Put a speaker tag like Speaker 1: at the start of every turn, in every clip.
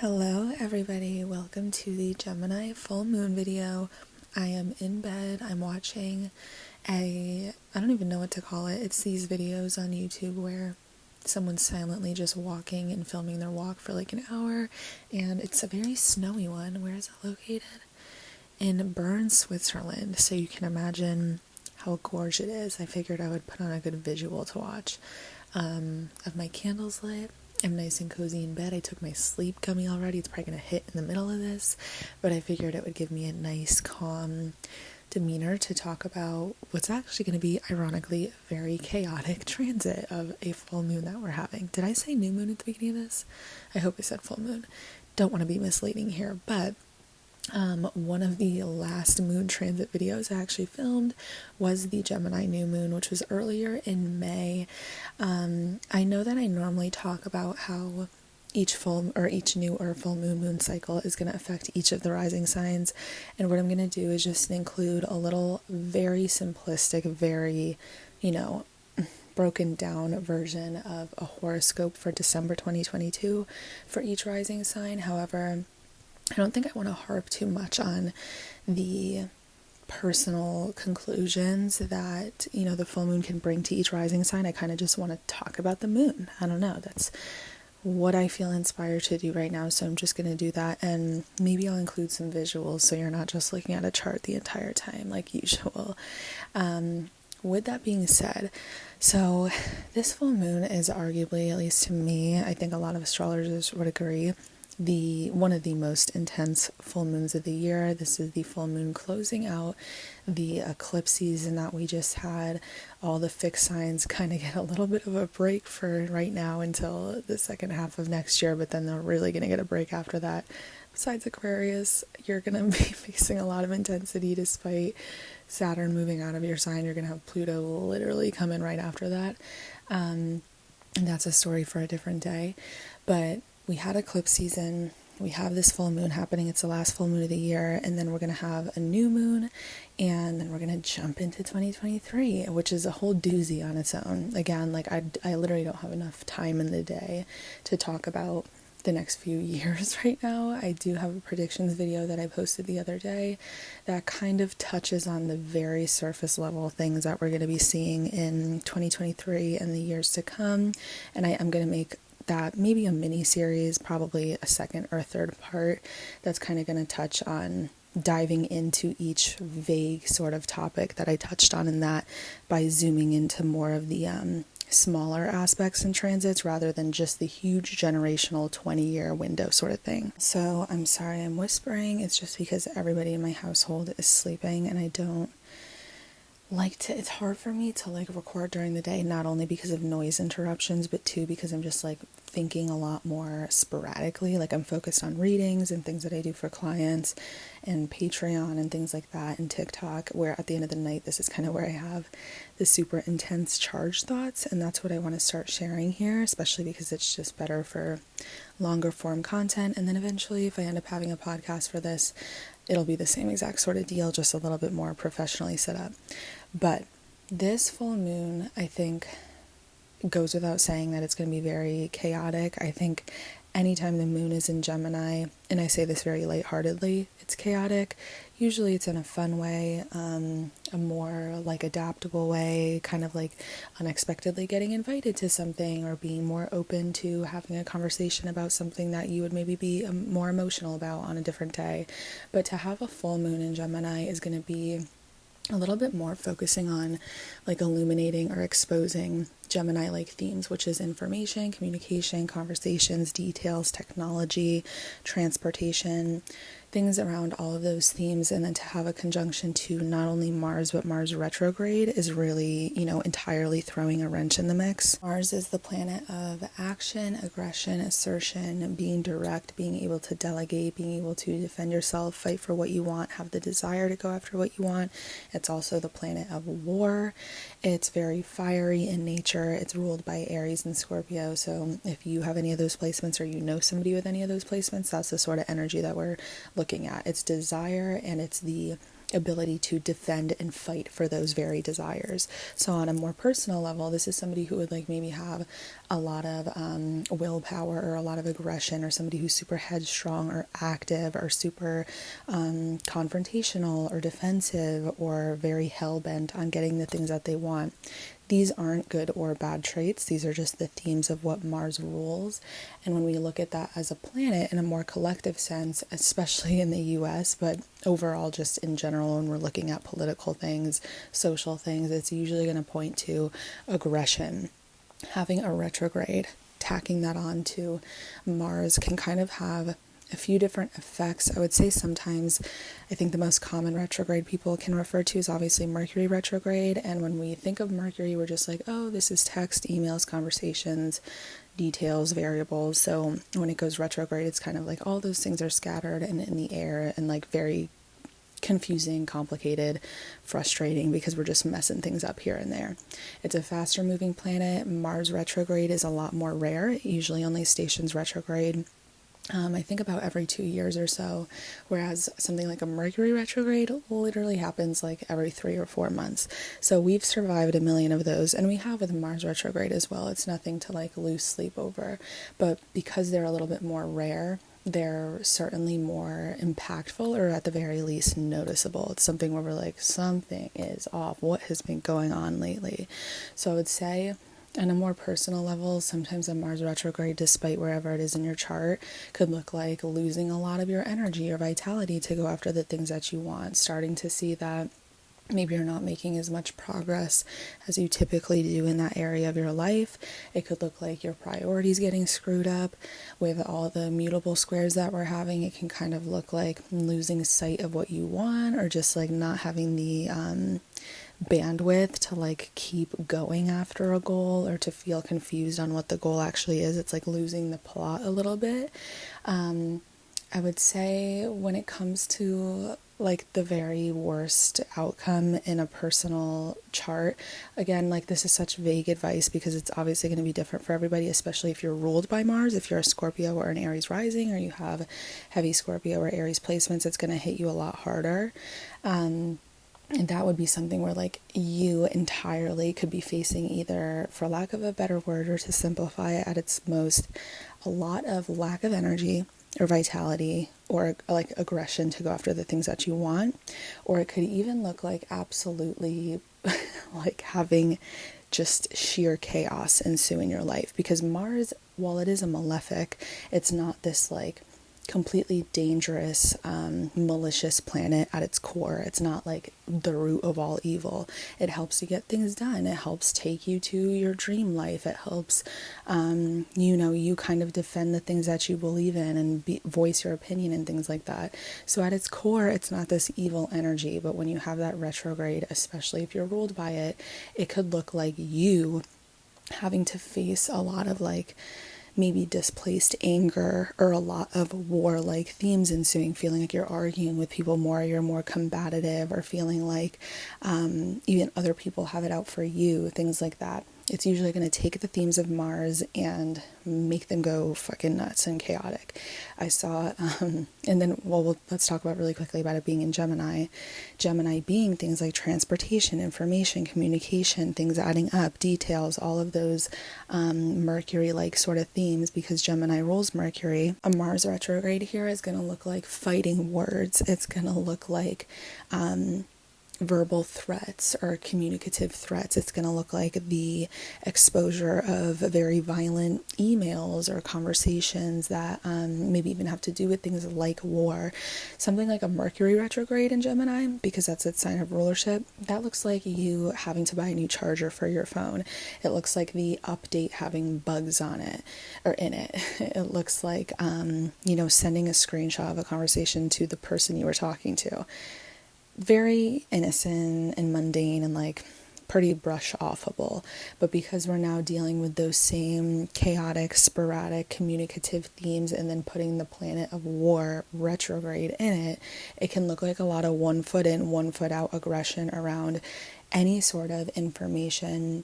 Speaker 1: Hello everybody, welcome to the Gemini full moon video. I am in bed, I'm watching I don't even know what to call it. It's these videos on YouTube where someone's silently just walking and filming their walk for like an hour, and it's a very snowy one. Where is it located? In Bern, Switzerland, so you can imagine how gorgeous it is. I figured I would put on a good visual to watch. Of my candles lit. I'm nice and cozy in bed. I took my sleep gummy already. It's probably going to hit in the middle of this, but I figured it would give me a nice, calm demeanor to talk about what's actually going to be, ironically, a very chaotic transit of a full moon that we're having. Did I say new moon at the beginning of this? I hope I said full moon. Don't want to be misleading here, but one of the last moon transit videos I actually filmed was the Gemini new moon, which was earlier in May. I know that I normally talk about how each new or full moon cycle is going to affect each of the rising signs, and what I'm going to do is just include a little very simplistic, very, broken down version of a horoscope for December 2022 for each rising sign. However, I don't think I want to harp too much on the personal conclusions that, the full moon can bring to each rising sign. I kind of just want to talk about the moon. I don't know. That's what I feel inspired to do right now. So I'm just going to do that. And maybe I'll include some visuals so you're not just looking at a chart the entire time like usual. With that being said, so this full moon is arguably, at least to me, I think a lot of astrologers would agree, one of the most intense full moons of the year. This is the full moon closing out the eclipse season that we just had. All the fixed signs kind of get a little bit of a break for right now until the second half of next year, but then they're really going to get a break after that. Besides Aquarius, you're going to be facing a lot of intensity despite Saturn moving out of your sign. You're going to have Pluto literally come in right after that. And that's a story for a different day. But we had eclipse season, we have this full moon happening, it's the last full moon of the year, and then we're going to have a new moon, and then we're going to jump into 2023, which is a whole doozy on its own. Again, I literally don't have enough time in the day to talk about the next few years right now. I do have a predictions video that I posted the other day that kind of touches on the very surface level things that we're going to be seeing in 2023 and the years to come, and I am going to make that maybe a mini series, probably a second or third part, that's kind of going to touch on diving into each vague sort of topic that I touched on in that by zooming into more of the smaller aspects and transits rather than just the huge generational 20-year window sort of thing. So I'm sorry I'm whispering. It's just because everybody in my household is sleeping and I don't it's hard for me to record during the day, not only because of noise interruptions, but too because I'm just thinking a lot more sporadically. I'm focused on readings and things that I do for clients and Patreon and things like that and TikTok, where at the end of the night, this is kind of where I have the super intense charged thoughts. And that's what I want to start sharing here, especially because it's just better for longer form content. And then eventually, if I end up having a podcast for this, it'll be the same exact sort of deal, just a little bit more professionally set up. But this full moon, I think, goes without saying that it's going to be very chaotic. I think anytime the moon is in Gemini, and I say this very lightheartedly, it's chaotic. Usually it's in a fun way, a more adaptable way, kind of unexpectedly getting invited to something or being more open to having a conversation about something that you would maybe be more emotional about on a different day. But to have a full moon in Gemini is going to be a little bit more focusing on illuminating or exposing Gemini-like themes, which is information, communication, conversations, details, technology, transportation, things around all of those themes. And then to have a conjunction to not only Mars, but Mars retrograde is really, entirely throwing a wrench in the mix. Mars is the planet of action, aggression, assertion, being direct, being able to delegate, being able to defend yourself, fight for what you want, have the desire to go after what you want. It's also the planet of war. It's very fiery in nature. It's ruled by Aries and Scorpio. So if you have any of those placements or you know somebody with any of those placements, that's the sort of energy that we're looking at. It's desire and it's the ability to defend and fight for those very desires. So on a more personal level, this is somebody who would like maybe have a lot of willpower or a lot of aggression, or somebody who's super headstrong or active or super confrontational or defensive or very hell-bent on getting the things that they want. These aren't good or bad traits. These are just the themes of what Mars rules. And when we look at that as a planet in a more collective sense, especially in the US, but overall just in general, when we're looking at political things, social things, it's usually going to point to aggression. Having a retrograde, tacking that on to Mars, can kind of have a few different effects. I would say sometimes, I think the most common retrograde people can refer to is obviously Mercury retrograde. And when we think of Mercury, we're just like, oh, this is text, emails, conversations, details, variables. So when it goes retrograde, it's kind of like all those things are scattered and in the air and like very confusing, complicated, frustrating, because we're just messing things up here and there. It's a faster moving planet. Mars retrograde is a lot more rare. It usually only stations retrograde I think about every 2 years or so, whereas something like a Mercury retrograde literally happens like every 3 or 4 months. So we've survived a million of those, and we have with Mars retrograde as well. It's nothing to like lose sleep over, but because they're a little bit more rare, they're certainly more impactful, or at the very least noticeable. It's something where we're like, something is off. What has been going on lately? So I would say, on a more personal level, sometimes a Mars retrograde, despite wherever it is in your chart, could look like losing a lot of your energy or vitality to go after the things that you want, starting to see that maybe you're not making as much progress as you typically do in that area of your life. It could look like your priorities getting screwed up with all the mutable squares that we're having. It can kind of look like losing sight of what you want, or just like not having the bandwidth to like keep going after a goal, or to feel confused on what the goal actually is. It's like losing the plot a little bit. I would say when it comes to like the very worst outcome in a personal chart, again, like this is such vague advice because it's obviously going to be different for everybody, especially if you're ruled by Mars. If you're a Scorpio or an Aries rising, or you have heavy Scorpio or Aries placements, it's going to hit you a lot harder. And that would be something where like you entirely could be facing either, for lack of a better word, or to simplify it at its most, a lot of lack of energy or vitality, or like aggression to go after the things that you want. Or it could even look like absolutely like having just sheer chaos ensue in your life, because Mars, while it is a malefic, it's not this like completely dangerous, malicious planet at its core. It's not like the root of all evil. It helps you get things done. It helps take you to your dream life. It helps, you kind of defend the things that you believe in and voice your opinion and things like that. So at its core, it's not this evil energy, but when you have that retrograde, especially if you're ruled by it, it could look like you having to face a lot of like maybe displaced anger, or a lot of war-like themes ensuing, feeling like you're arguing with people more, you're more combative, or feeling like even other people have it out for you, things like that. It's usually going to take the themes of Mars and make them go fucking nuts and chaotic. I saw, and then, let's talk about really quickly about it being in Gemini. Gemini being things like transportation, information, communication, things adding up, details, all of those Mercury-like sort of themes, because Gemini rules Mercury. A Mars retrograde here is going to look like fighting words. It's going to look like verbal threats or communicative threats. It's going to look like the exposure of very violent emails or conversations that maybe even have to do with things like war. Something like a Mercury retrograde in Gemini, because that's its sign of rulership, that looks like you having to buy a new charger for your phone. It looks like the update having bugs on it or in it. It looks like, sending a screenshot of a conversation to the person you were talking to. Very innocent and mundane and like pretty brush offable, but because we're now dealing with those same chaotic, sporadic, communicative themes, and then putting the planet of war retrograde in it, it can look like a lot of 1 foot in, 1 foot out aggression around any sort of information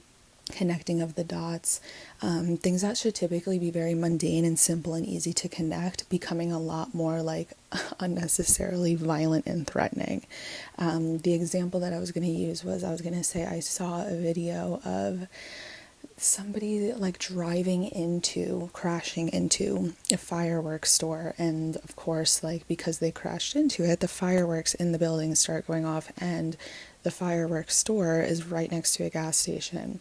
Speaker 1: connecting of the dots, things that should typically be very mundane and simple and easy to connect, becoming a lot more like unnecessarily violent and threatening. The example that I was going to use was, I was going to say I saw a video of somebody like crashing into a fireworks store, and of course, like, because they crashed into it, the fireworks in the building start going off, and the fireworks store is right next to a gas station.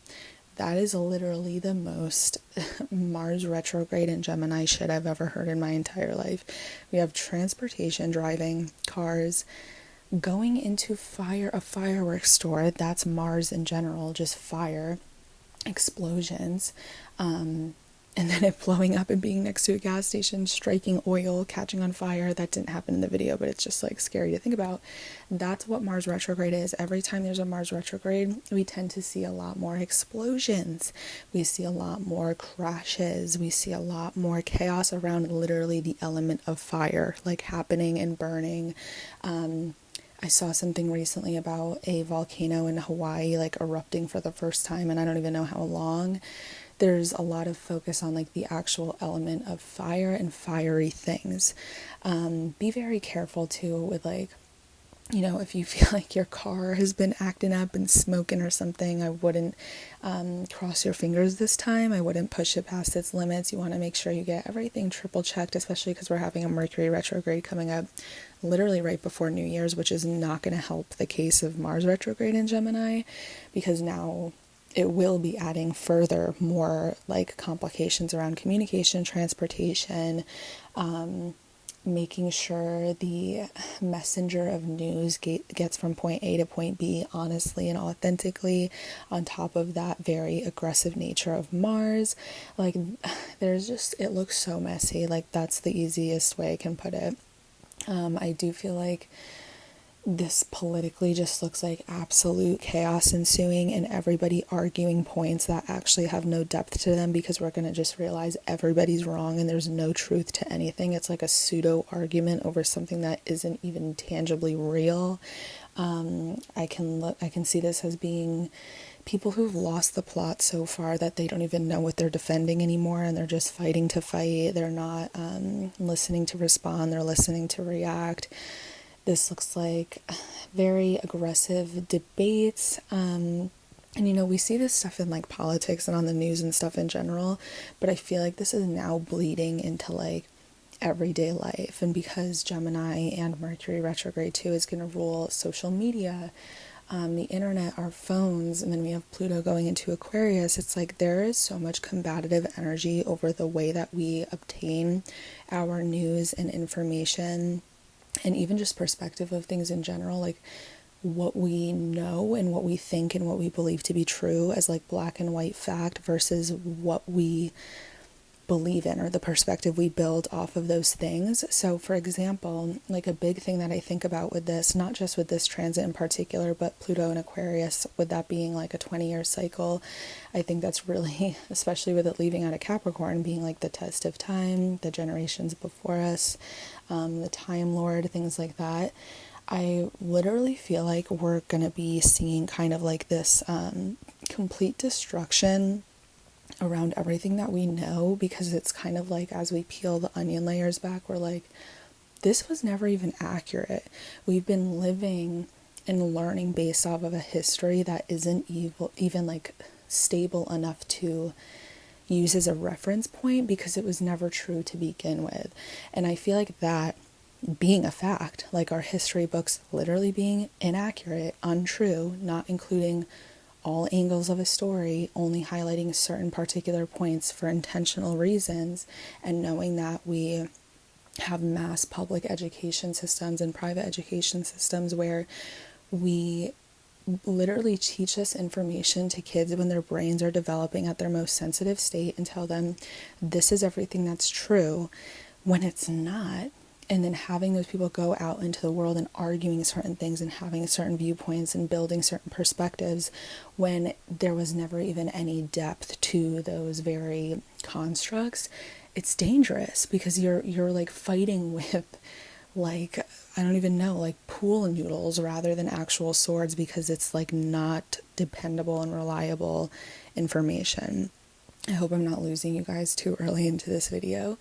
Speaker 1: That is literally the most Mars retrograde and Gemini shit I've ever heard in my entire life. We have transportation, driving, cars, going into a fireworks store. That's Mars in general, just fire, explosions, and then it blowing up and being next to a gas station, striking oil, catching on fire. That didn't happen in the video, but it's just like scary to think about. That's what Mars retrograde is. Every time there's a Mars retrograde, we tend to see a lot more explosions. We see a lot more crashes. We see a lot more chaos around literally the element of fire, like happening and burning. I saw something recently about a volcano in Hawaii, like erupting for the first time, and I don't even know how long. There's a lot of focus on like the actual element of fire and fiery things. Be very careful too with, like, you know, if you feel like your car has been acting up and smoking or something, I wouldn't cross your fingers this time. I wouldn't push it past its limits. You want to make sure you get everything triple checked, especially because we're having a Mercury retrograde coming up literally right before New Year's, which is not going to help the case of Mars retrograde in Gemini, because now it will be adding further more like complications around communication, transportation, making sure the messenger of news gets from point A to point B honestly and authentically, on top of that very aggressive nature of Mars. Like, there's just, it looks so messy. Like, that's the easiest way I can put it. I do feel like this politically just looks like absolute chaos ensuing, and everybody arguing points that actually have no depth to them, because we're going to just realize everybody's wrong and there's no truth to anything. It's like a pseudo argument over something that isn't even tangibly real. I can see this as being people who've lost the plot so far that they don't even know what they're defending anymore, and they're just fighting to fight. They're not listening to respond, they're listening to react. This looks like very aggressive debates. And, you know, we see this stuff in, like, politics and on the news and stuff in general, but I feel like this is now bleeding into, like, everyday life. And because Gemini and Mercury retrograde too is going to rule social media, the internet, our phones, and then we have Pluto going into Aquarius, it's like there is so much combative energy over the way that we obtain our news and information, and even just perspective of things in general, like what we know and what we think and what we believe to be true as like black and white fact versus what we believe in, or the perspective we build off of those things. So for example, like a big thing that I think about with this, not just with this transit in particular, but Pluto and Aquarius, with that being like a 20-year cycle, I think that's really, especially with it leaving out of Capricorn, being like the test of time, the generations before us, the Time Lord, things like that. I literally feel like we're going to be seeing kind of like this complete destruction around everything that we know, because it's kind of like, as we peel the onion layers back, we're like, this was never even accurate. We've been living and learning based off of a history that isn't even like stable enough to use as a reference point, because it was never true to begin with. And I feel like that being a fact, like our history books literally being inaccurate, untrue, not including all angles of a story, only highlighting certain particular points for intentional reasons, and knowing that we have mass public education systems and private education systems where we literally teach this information to kids when their brains are developing at their most sensitive state and tell them this is everything that's true when it's not. And then having those people go out into the world and arguing certain things and having certain viewpoints and building certain perspectives when there was never even any depth to those very constructs, it's dangerous, because you're like fighting with like, I don't even know, like pool noodles rather than actual swords, because it's like not dependable and reliable information. I hope I'm not losing you guys too early into this video,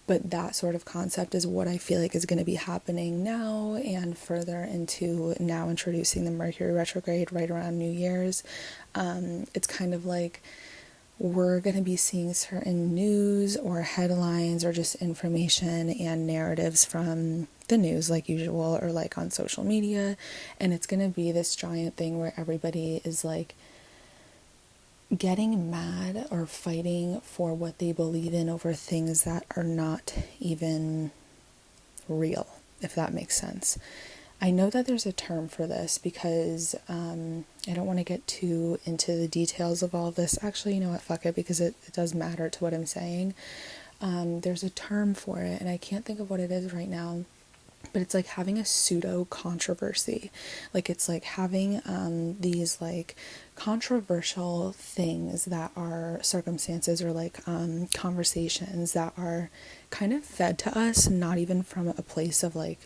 Speaker 1: but that sort of concept is what I feel like is going to be happening now and further into now introducing the Mercury retrograde right around New Year's. It's kind of like we're going to be seeing certain news or headlines or just information and narratives from the news like usual or like on social media, and it's going to be this giant thing where everybody is like getting mad or fighting for what they believe in over things that are not even real, if that makes sense. I know that there's a term for this because I don't want to get too into the details of all of this. Actually, you know what, fuck it, because it does matter to what I'm saying. There's a term for it, and I can't think of what it is right now, but it's like having a pseudo controversy. Like it's like having these like controversial things that are circumstances or like conversations that are kind of fed to us, not even from a place of like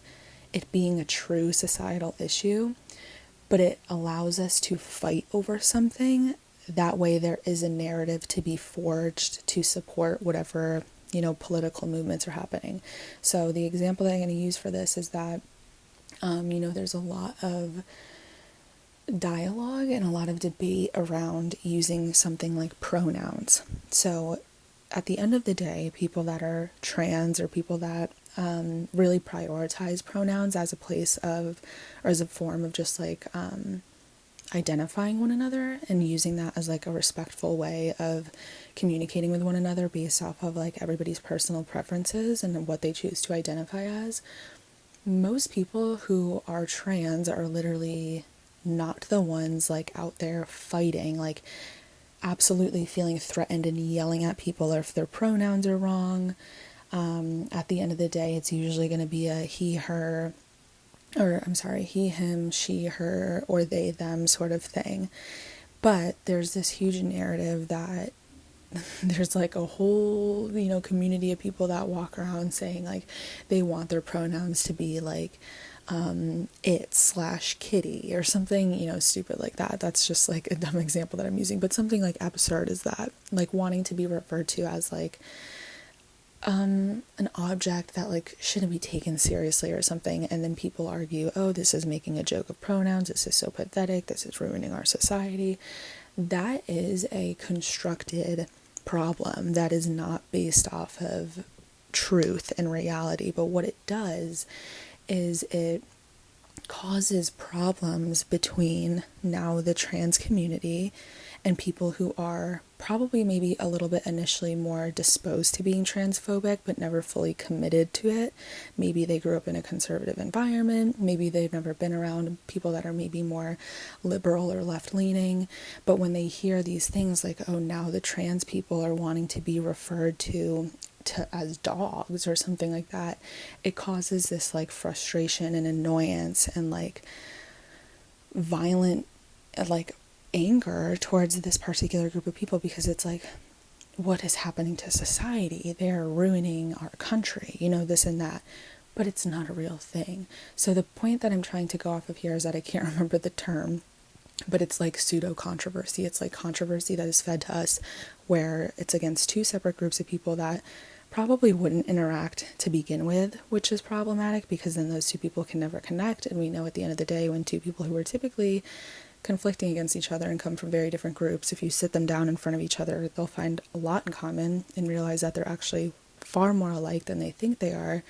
Speaker 1: it being a true societal issue, but it allows us to fight over something. That way there is a narrative to be forged to support whatever, you know, political movements are happening. So the example that I'm going to use for this is that, you know, there's a lot of dialogue and a lot of debate around using something like pronouns. So at the end of the day, people that are trans or people that really prioritize pronouns as a place of, or as a form of just like identifying one another and using that as like a respectful way of communicating with one another based off of like everybody's personal preferences and what they choose to identify as. Most people who are trans are literally not the ones like out there fighting, like absolutely feeling threatened and yelling at people if their pronouns are wrong. At the end of the day, it's usually going to be a he, her, or I'm sorry, he, him, she, her, or they, them sort of thing. But there's this huge narrative that there's like a whole, you know, community of people that walk around saying like they want their pronouns to be like it/kitty or something, you know, stupid like that. That's just like a dumb example that I'm using, but something like absurd is that, like wanting to be referred to as like an object that like shouldn't be taken seriously or something, and then people argue, oh, this is making a joke of pronouns, this is so pathetic, this is ruining our society. That is a constructed problem that is not based off of truth and reality, but what it does is it causes problems between now the trans community and people who are probably maybe a little bit initially more disposed to being transphobic but never fully committed to it. Maybe they grew up in a conservative environment, maybe they've never been around people that are maybe more liberal or left-leaning, but when they hear these things like, oh, now the trans people are wanting to be referred to as dogs or something like that, it causes this like frustration and annoyance and like violent like anger towards this particular group of people, because it's like, what is happening to society? They're ruining our country, you know, this and that, but it's not a real thing. So the point that I'm trying to go off of here is that I can't remember the term, but it's like pseudo controversy. It's like controversy that is fed to us where it's against two separate groups of people that probably wouldn't interact to begin with, which is problematic because then those two people can never connect. And we know at the end of the day, when two people who are typically conflicting against each other and come from very different groups, if you sit them down in front of each other, they'll find a lot in common and realize that they're actually far more alike than they think they are.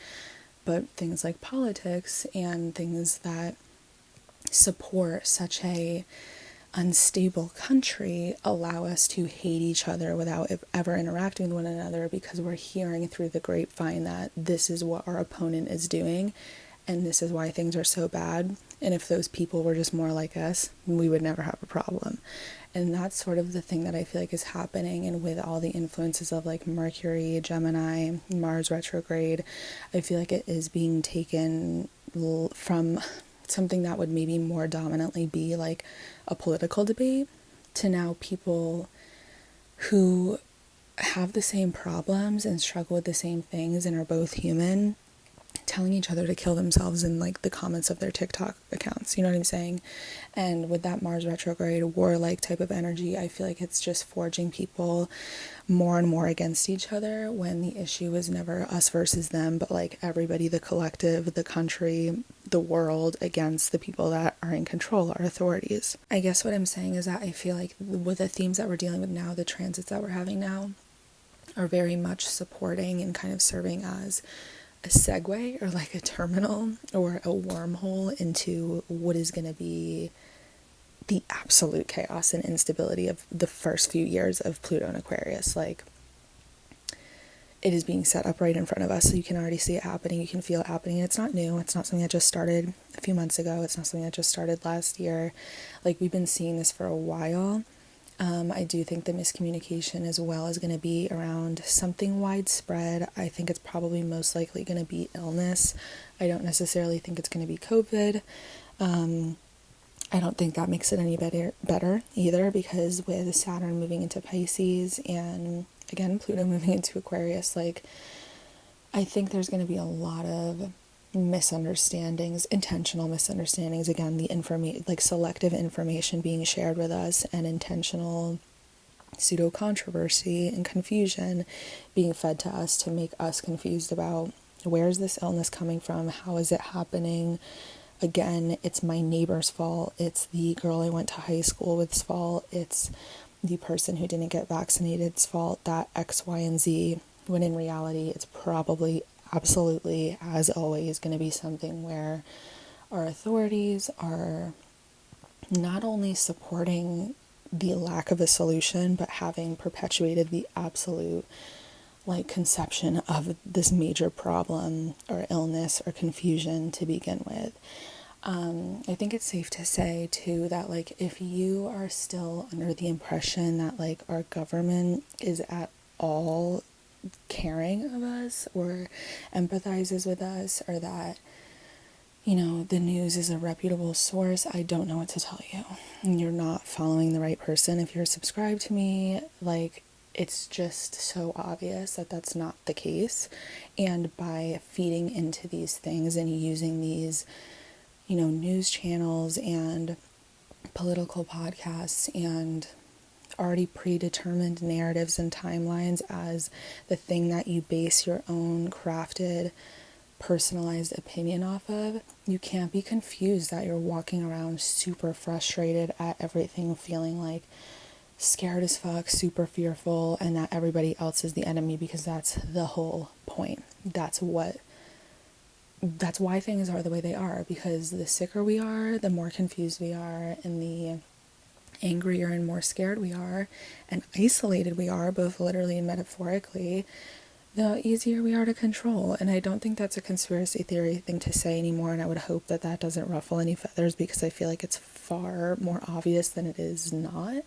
Speaker 1: But things like politics and things that support such a unstable country allow us to hate each other without ever interacting with one another, because we're hearing through the grapevine that this is what our opponent is doing and this is why things are so bad. And if those people were just more like us, we would never have a problem. And that's sort of the thing that I feel like is happening. And with all the influences of like Mercury, Gemini, Mars retrograde, I feel like it is being taken from something that would maybe more dominantly be like a political debate to now people who have the same problems and struggle with the same things and are both human telling each other to kill themselves in like the comments of their TikTok accounts, you know what I'm saying? And with that Mars retrograde warlike type of energy, I feel like it's just forging people more and more against each other, when the issue is never us versus them, but like everybody, the collective, the country, the world, against the people that are in control, our authorities. I guess what I'm saying is that I feel like with the themes that we're dealing with now, the transits that we're having now, are very much supporting and kind of serving as a segue, or like a terminal or a wormhole into what is going to be the absolute chaos and instability of the first few years of Pluto in Aquarius. Like, it is being set up right in front of us, so you can already see it happening, you can feel it happening. It's not new, it's not something that just started a few months ago, it's not something that just started last year. Like, we've been seeing this for a while. I do think the miscommunication as well is going to be around something widespread. I think it's probably most likely going to be illness. I don't necessarily think it's going to be COVID. I don't think that makes it any better either, because with Saturn moving into Pisces and again Pluto moving into Aquarius, like, I think there's going to be a lot of misunderstandings, intentional misunderstandings. Again, the selective information being shared with us, and intentional pseudo controversy and confusion being fed to us to make us confused about, where is this illness coming from, how is it happening. Again, it's my neighbor's fault, it's the girl I went to high school with's fault, it's the person who didn't get vaccinated's fault, that X, Y, and Z, when in reality it's probably absolutely, as always, going to be something where our authorities are not only supporting the lack of a solution, but having perpetuated the absolute conception of this major problem or illness or confusion to begin with. I think it's safe to say too that if you are still under the impression that our government is at all caring of us or empathizes with us, or that the news is a reputable source, I don't know what to tell you. You're not following the right person. If you're subscribed to me, it's just so obvious that that's not the case. And by feeding into these things and using these news channels and political podcasts and already predetermined narratives and timelines as the thing that you base your own crafted, personalized opinion off of, you can't be confused that you're walking around super frustrated at everything, feeling scared as fuck, super fearful, and that everybody else is the enemy, because that's the whole point. That's why things are the way they are, because the sicker we are, the more confused we are, and the angrier and more scared we are, and isolated we are, both literally and metaphorically, the easier we are to control. And I don't think that's a conspiracy theory thing to say anymore, and I would hope that that doesn't ruffle any feathers, because I feel like it's far more obvious than it is not.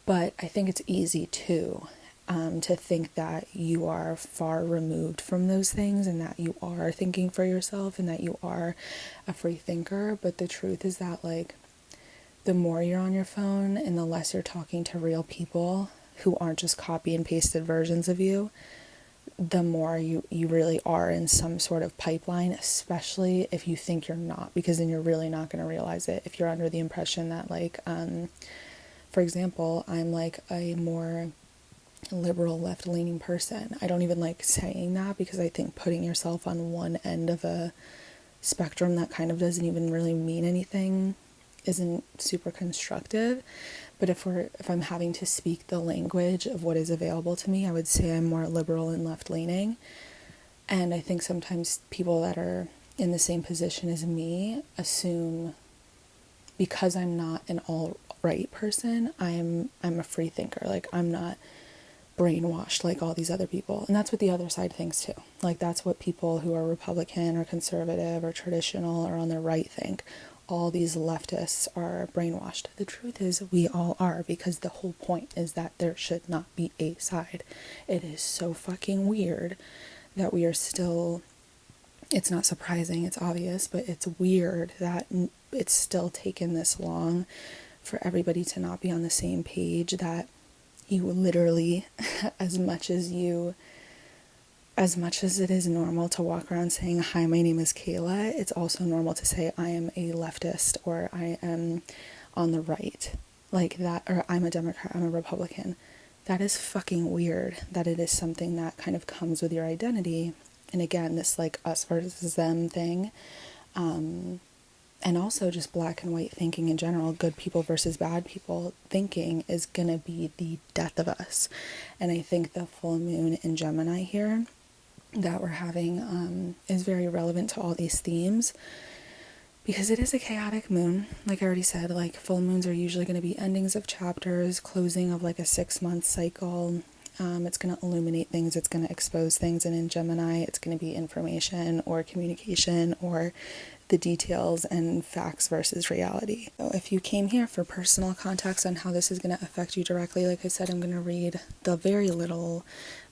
Speaker 1: But I think it's easy too to think that you are far removed from those things, and that you are thinking for yourself, and that you are a free thinker. But the truth is that the more you're on your phone and the less you're talking to real people who aren't just copy and pasted versions of you, the more you really are in some sort of pipeline, especially if you think you're not, because then you're really not going to realize it. If you're under the impression that for example, I'm a more liberal left-leaning person. I don't even like saying that, because I think putting yourself on one end of a spectrum that kind of doesn't even really mean anything isn't super constructive. But if I'm having to speak the language of what is available to me, I would say I'm more liberal and left-leaning. And I think sometimes people that are in the same position as me assume, because I'm not an all-right person, I'm a free thinker. I'm not brainwashed like all these other people. And that's what the other side thinks too. That's what people who are Republican or conservative or traditional or on the right think. All these leftists are brainwashed. The truth is we all are, because the whole point is that there should not be a side. It is so fucking weird that we are still, it's not surprising, it's obvious, but it's weird that it's still taken this long for everybody to not be on the same page, that you literally, as much as you as much as it is normal to walk around saying, hi, my name is Kayla, it's also normal to say I am a leftist or I am on the right, like that, or I'm a Democrat, I'm a Republican. That is fucking weird that it is something that kind of comes with your identity. And again, this like us versus them thing. And also just black and white thinking in general, good people versus bad people thinking is going to be the death of us. And I think the full moon in Gemini here that we're having is very relevant to all these themes because it is a chaotic moon. Like I already said, like full moons are usually going to be endings of chapters, closing of like a 6-month cycle. It's going to illuminate things, it's going to expose things, and in Gemini it's going to be information or communication or the details and facts versus reality. So if you came here for personal context on how this is going to affect you directly, like I said, I'm going to read the very little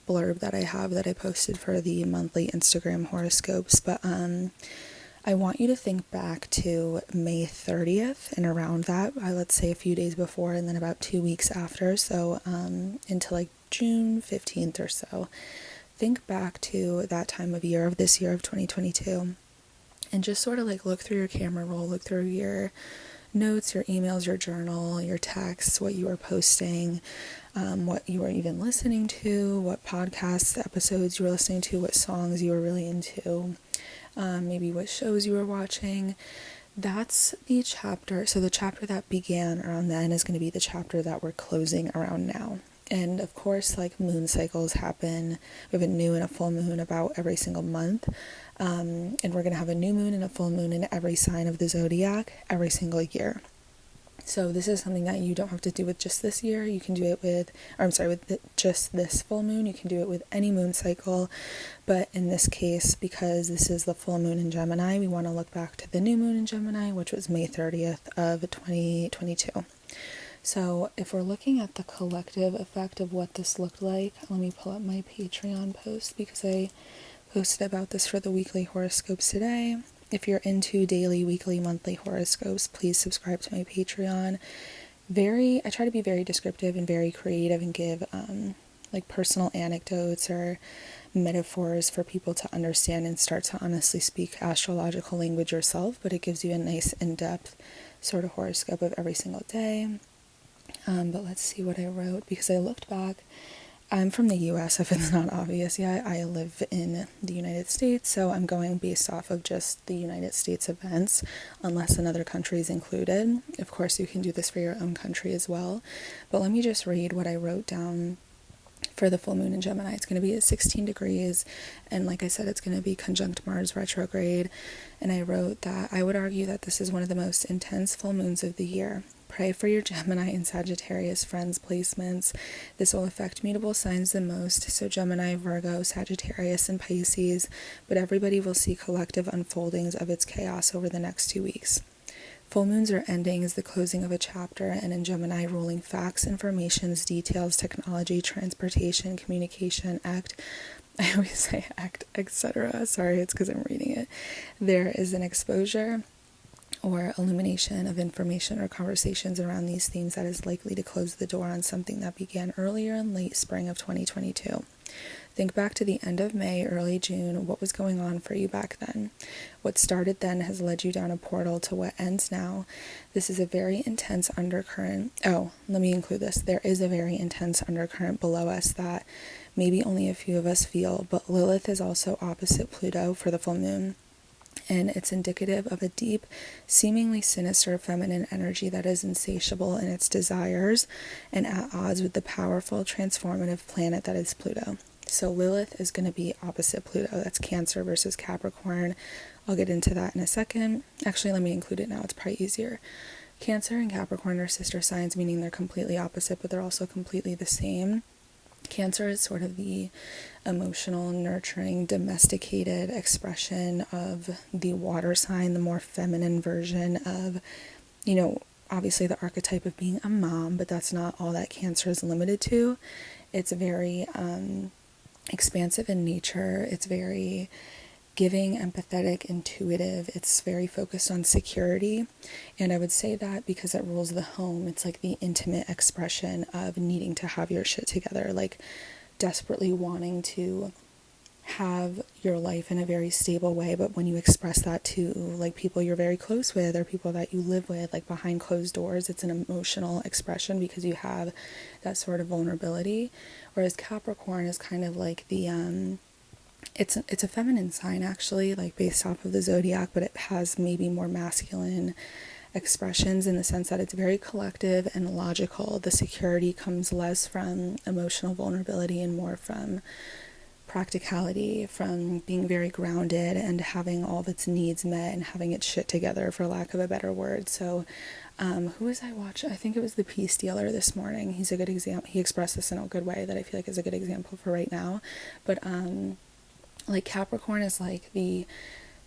Speaker 1: blurb that I have that I posted for the monthly Instagram horoscopes, but I want you to think back to May 30th and around that, let's say a few days before and then about 2 weeks after, so into like June 15th or so. Think back to that time of year of this year of 2022. And just sort of like look through your camera roll, look through your notes, your emails, your journal, your texts, what you were posting, what you were even listening to, what podcasts, episodes you were listening to, what songs you were really into, maybe what shows you were watching. That's the chapter. So the chapter that began around then is going to be the chapter that we're closing around now. And of course, like moon cycles happen. We have a new and a full moon about every single month. And we're going to have a new moon and a full moon in every sign of the zodiac every single year. So this is something that you don't have to do with just this year. You can do it with just this full moon. You can do it with any moon cycle. But in this case, because this is the full moon in Gemini, we want to look back to the new moon in Gemini, which was May 30th of 2022. So if we're looking at the collective effect of what this looked like, let me pull up my Patreon post because I posted about this for the weekly horoscopes today. If you're into daily, weekly, monthly horoscopes, please subscribe to my Patreon. I try to be very descriptive and very creative and give like personal anecdotes or metaphors for people to understand and start to honestly speak astrological language yourself, but it gives you a nice in-depth sort of horoscope of every single day. But let's see what I wrote, because I looked back. I'm from the US, if it's not obvious yet. I live in the United States, so I'm going based off of just the United States events, unless another country is included. Of course, you can do this for your own country as well. But let me just read what I wrote down for the full moon in Gemini. It's going to be at 16 degrees, and like I said, it's going to be conjunct Mars retrograde. And I wrote that I would argue that this is one of the most intense full moons of the year. Pray for your Gemini and Sagittarius friends' placements. This will affect mutable signs the most, so Gemini, Virgo, Sagittarius, and Pisces, but everybody will see collective unfoldings of its chaos over the next 2 weeks. Full moons are endings, the closing of a chapter, and in Gemini, ruling facts, informations, details, technology, transportation, communication, I always say act, etc. Sorry, it's because I'm reading it. There is an exposure or illumination of information or conversations around these themes that is likely to close the door on something that began earlier in late spring of 2022. Think back to the end of May, early June. What was going on for you back then? What started then has led you down a portal to what ends now. This is a very intense undercurrent. Oh, let me include this. There is a very intense undercurrent below us that maybe only a few of us feel, but Lilith is also opposite Pluto for the full moon. And it's indicative of a deep, seemingly sinister feminine energy that is insatiable in its desires and at odds with the powerful, transformative planet that is Pluto. So Lilith is going to be opposite Pluto. That's Cancer versus Capricorn. I'll get into that in a second. Actually, let me include it now. It's probably easier. Cancer and Capricorn are sister signs, meaning they're completely opposite, but they're also completely the same. Cancer is sort of the emotional, nurturing, domesticated expression of the water sign, the more feminine version of, obviously the archetype of being a mom, but that's not all that Cancer is limited to. It's very expansive in nature. It's very giving, empathetic, intuitive. It's very focused on security. And I would say that because it rules the home. It's like the intimate expression of needing to have your shit together, like desperately wanting to have your life in a very stable way, but when you express that to like people you're very close with or people that you live with, like behind closed doors, it's an emotional expression because you have that sort of vulnerability. Whereas Capricorn is kind of like the it's a feminine sign actually, like based off of the zodiac, but it has maybe more masculine expressions in the sense that it's very collective and logical. The security comes less from emotional vulnerability and more from practicality, from being very grounded and having all of its needs met and having its shit together, for lack of a better word. So who was I watching? I think it was The Peace Dealer this morning. He's a good example. He expressed this in a good way that I feel like is a good example for right now. But like Capricorn is like the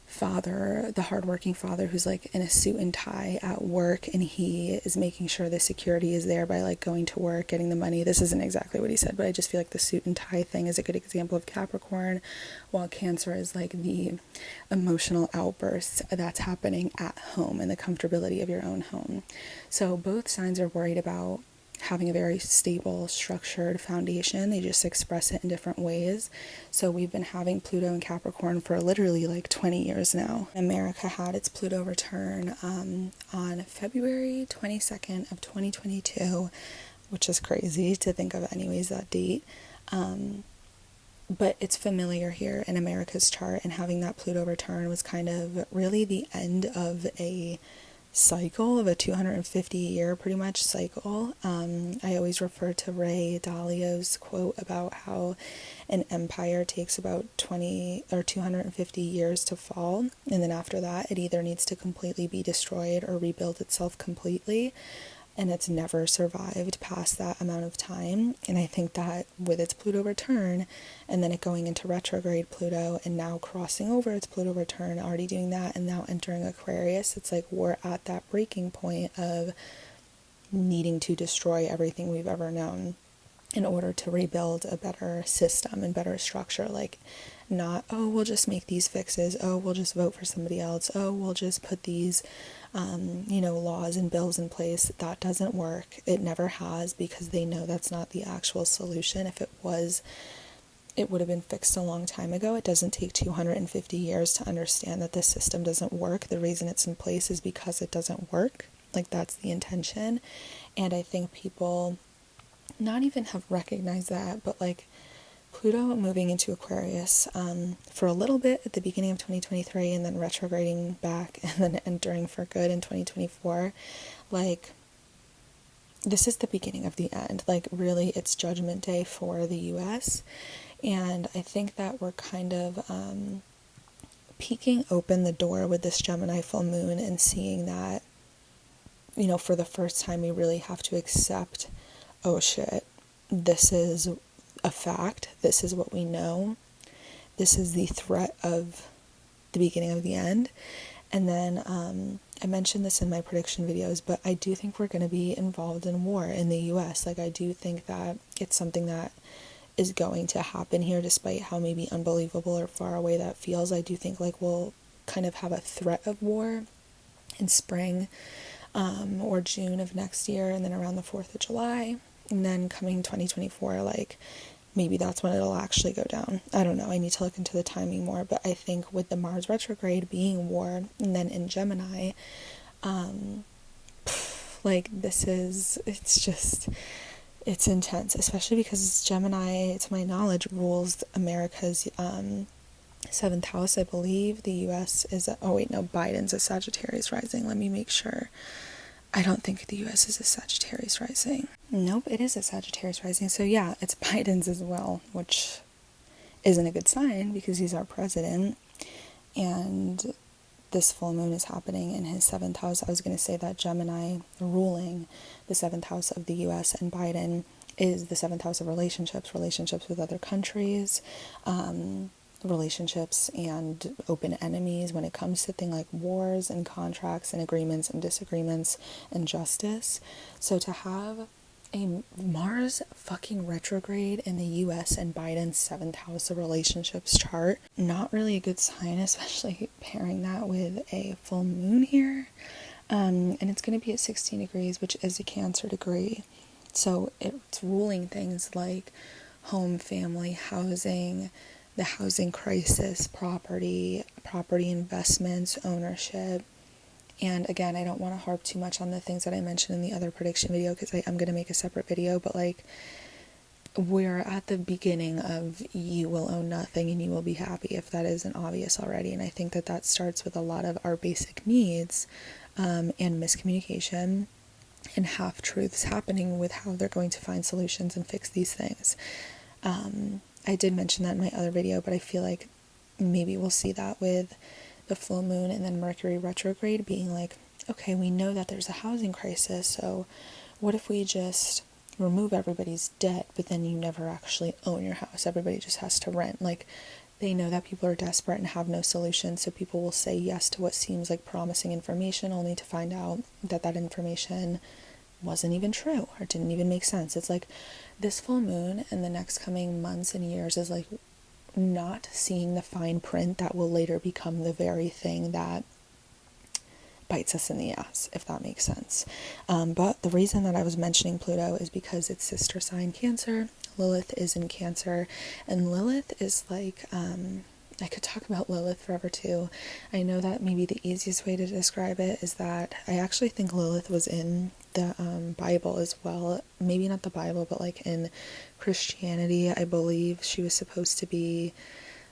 Speaker 1: father, the hardworking father who's like in a suit and tie at work, and he is making sure the security is there by like going to work, getting the money. This isn't exactly what he said, but I just feel like the suit and tie thing is a good example of Capricorn, while Cancer is like the emotional outbursts that's happening at home and the comfortability of your own home. So both signs are worried about having a very stable, structured foundation. They just express it in different ways. So we've been having Pluto in Capricorn for literally like 20 years now. America had its Pluto return on February 22nd of 2022, which is crazy to think of anyways, that date. But it's familiar here in America's chart, and having that Pluto return was kind of really the end of a cycle, of a 250-year pretty much cycle. I always refer to Ray Dalio's quote about how an empire takes about 20 or 250 years to fall, and then after that it either needs to completely be destroyed or rebuild itself completely, and it's never survived past that amount of time. And I think that with its Pluto return and then it going into retrograde Pluto and now crossing over its Pluto return, already doing that and now entering Aquarius, it's like we're at that breaking point of needing to destroy everything we've ever known in order to rebuild a better system and better structure. Like, not, oh, we'll just make these fixes, oh, we'll just vote for somebody else, oh, we'll just put these laws and bills in place. That doesn't work. It never has, because they know that's not the actual solution. If it was, it would have been fixed a long time ago. It doesn't take 250 years to understand that this system doesn't work. The reason it's in place is because it doesn't work. Like, that's the intention. And I think people not even have recognized that, but like Pluto moving into Aquarius for a little bit at the beginning of 2023 and then retrograding back and then entering for good in 2024, like, this is the beginning of the end. Like, really, it's Judgment Day for the US. And I think that we're kind of peeking open the door with this Gemini full moon and seeing that, for the first time, we really have to accept, oh shit, this is a fact. This is what we know. This is the threat of the beginning of the end. And then I mentioned this in my prediction videos, but I do think we're going to be involved in war in the US. Like, I do think that it's something that is going to happen here, despite how maybe unbelievable or far away that feels. I do think like we'll kind of have a threat of war in spring or June of next year, and then around the 4th of July. And then coming 2024, like, maybe that's when it'll actually go down. I don't know. I need to look into the timing more. But I think with the Mars retrograde being war, and then in Gemini, like, it's intense. Especially because Gemini, to my knowledge, rules America's 7th house, I believe. The US is, Biden's a Sagittarius rising. Let me make sure. I don't think the US is a Sagittarius rising. Nope, it is a Sagittarius rising. So yeah, it's Biden's as well, which isn't a good sign because he's our president. And this full moon is happening in his 7th house. I was going to say that Gemini ruling the 7th house of the US, and Biden is the 7th house of relationships with other countries, relationships and open enemies when it comes to things like wars and contracts and agreements and disagreements and justice. So to have a Mars fucking retrograde in the US and Biden's 7th house of relationships chart, not really a good sign, especially pairing that with a full moon here. And it's going to be at 16 degrees, which is a Cancer degree. So it's ruling things like home, family, housing, the housing crisis, property investments, ownership. And again, I don't want to harp too much on the things that I mentioned in the other prediction video, because I'm going to make a separate video, but like, we're at the beginning of you will own nothing and you will be happy, if that isn't obvious already. And I think that starts with a lot of our basic needs, and miscommunication and half-truths happening with how they're going to find solutions and fix these things. I did mention that in my other video, but I feel like maybe we'll see that with the full moon and then Mercury retrograde being like, okay, we know that there's a housing crisis, so what if we just remove everybody's debt, but then you never actually own your house? Everybody just has to rent. Like, they know that people are desperate and have no solution, so people will say yes to what seems like promising information, only to find out that information wasn't even true or didn't even make sense. It's like this full moon and the next coming months and years is like not seeing the fine print that will later become the very thing that bites us in the ass, if that makes sense. But the reason that I was mentioning Pluto is because it's sister sign Cancer. Lilith is in Cancer, and Lilith is like, I could talk about Lilith forever too. I know that maybe the easiest way to describe it is that I actually think Lilith was in the Bible as well. Maybe not the Bible, but like in Christianity, I believe she was supposed to be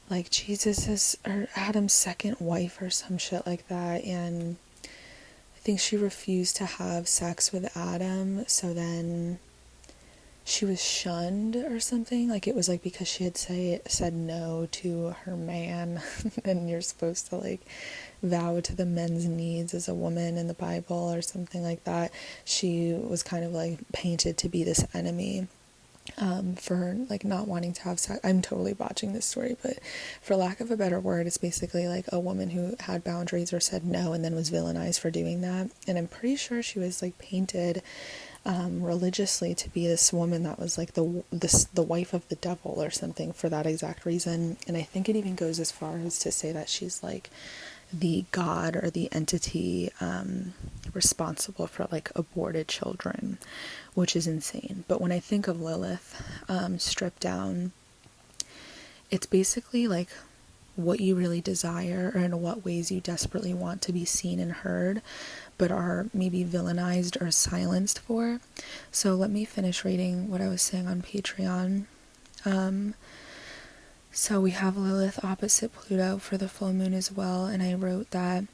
Speaker 1: like Jesus's or Adam's second wife or some shit like that, and I think she refused to have sex with Adam, so then she was shunned or something. Like, it was like because she had said no to her man and you're supposed to like vow to the men's needs as a woman in the Bible or something like that. She was kind of like painted to be this enemy for like not wanting to have sex. I'm totally botching this story, but for lack of a better word, it's basically like a woman who had boundaries or said no and then was villainized for doing that. And I'm pretty sure she was like painted religiously to be this woman that was like the wife of the devil or something for that exact reason. And I think it even goes as far as to say that she's like the god or the entity responsible for like aborted children, which is insane. But when I think of Lilith stripped down, it's basically like what you really desire or in what ways you desperately want to be seen and heard, but are maybe villainized or silenced for. So let me finish reading what I was saying on Patreon. So we have Lilith opposite Pluto for the full moon as well, and I wrote that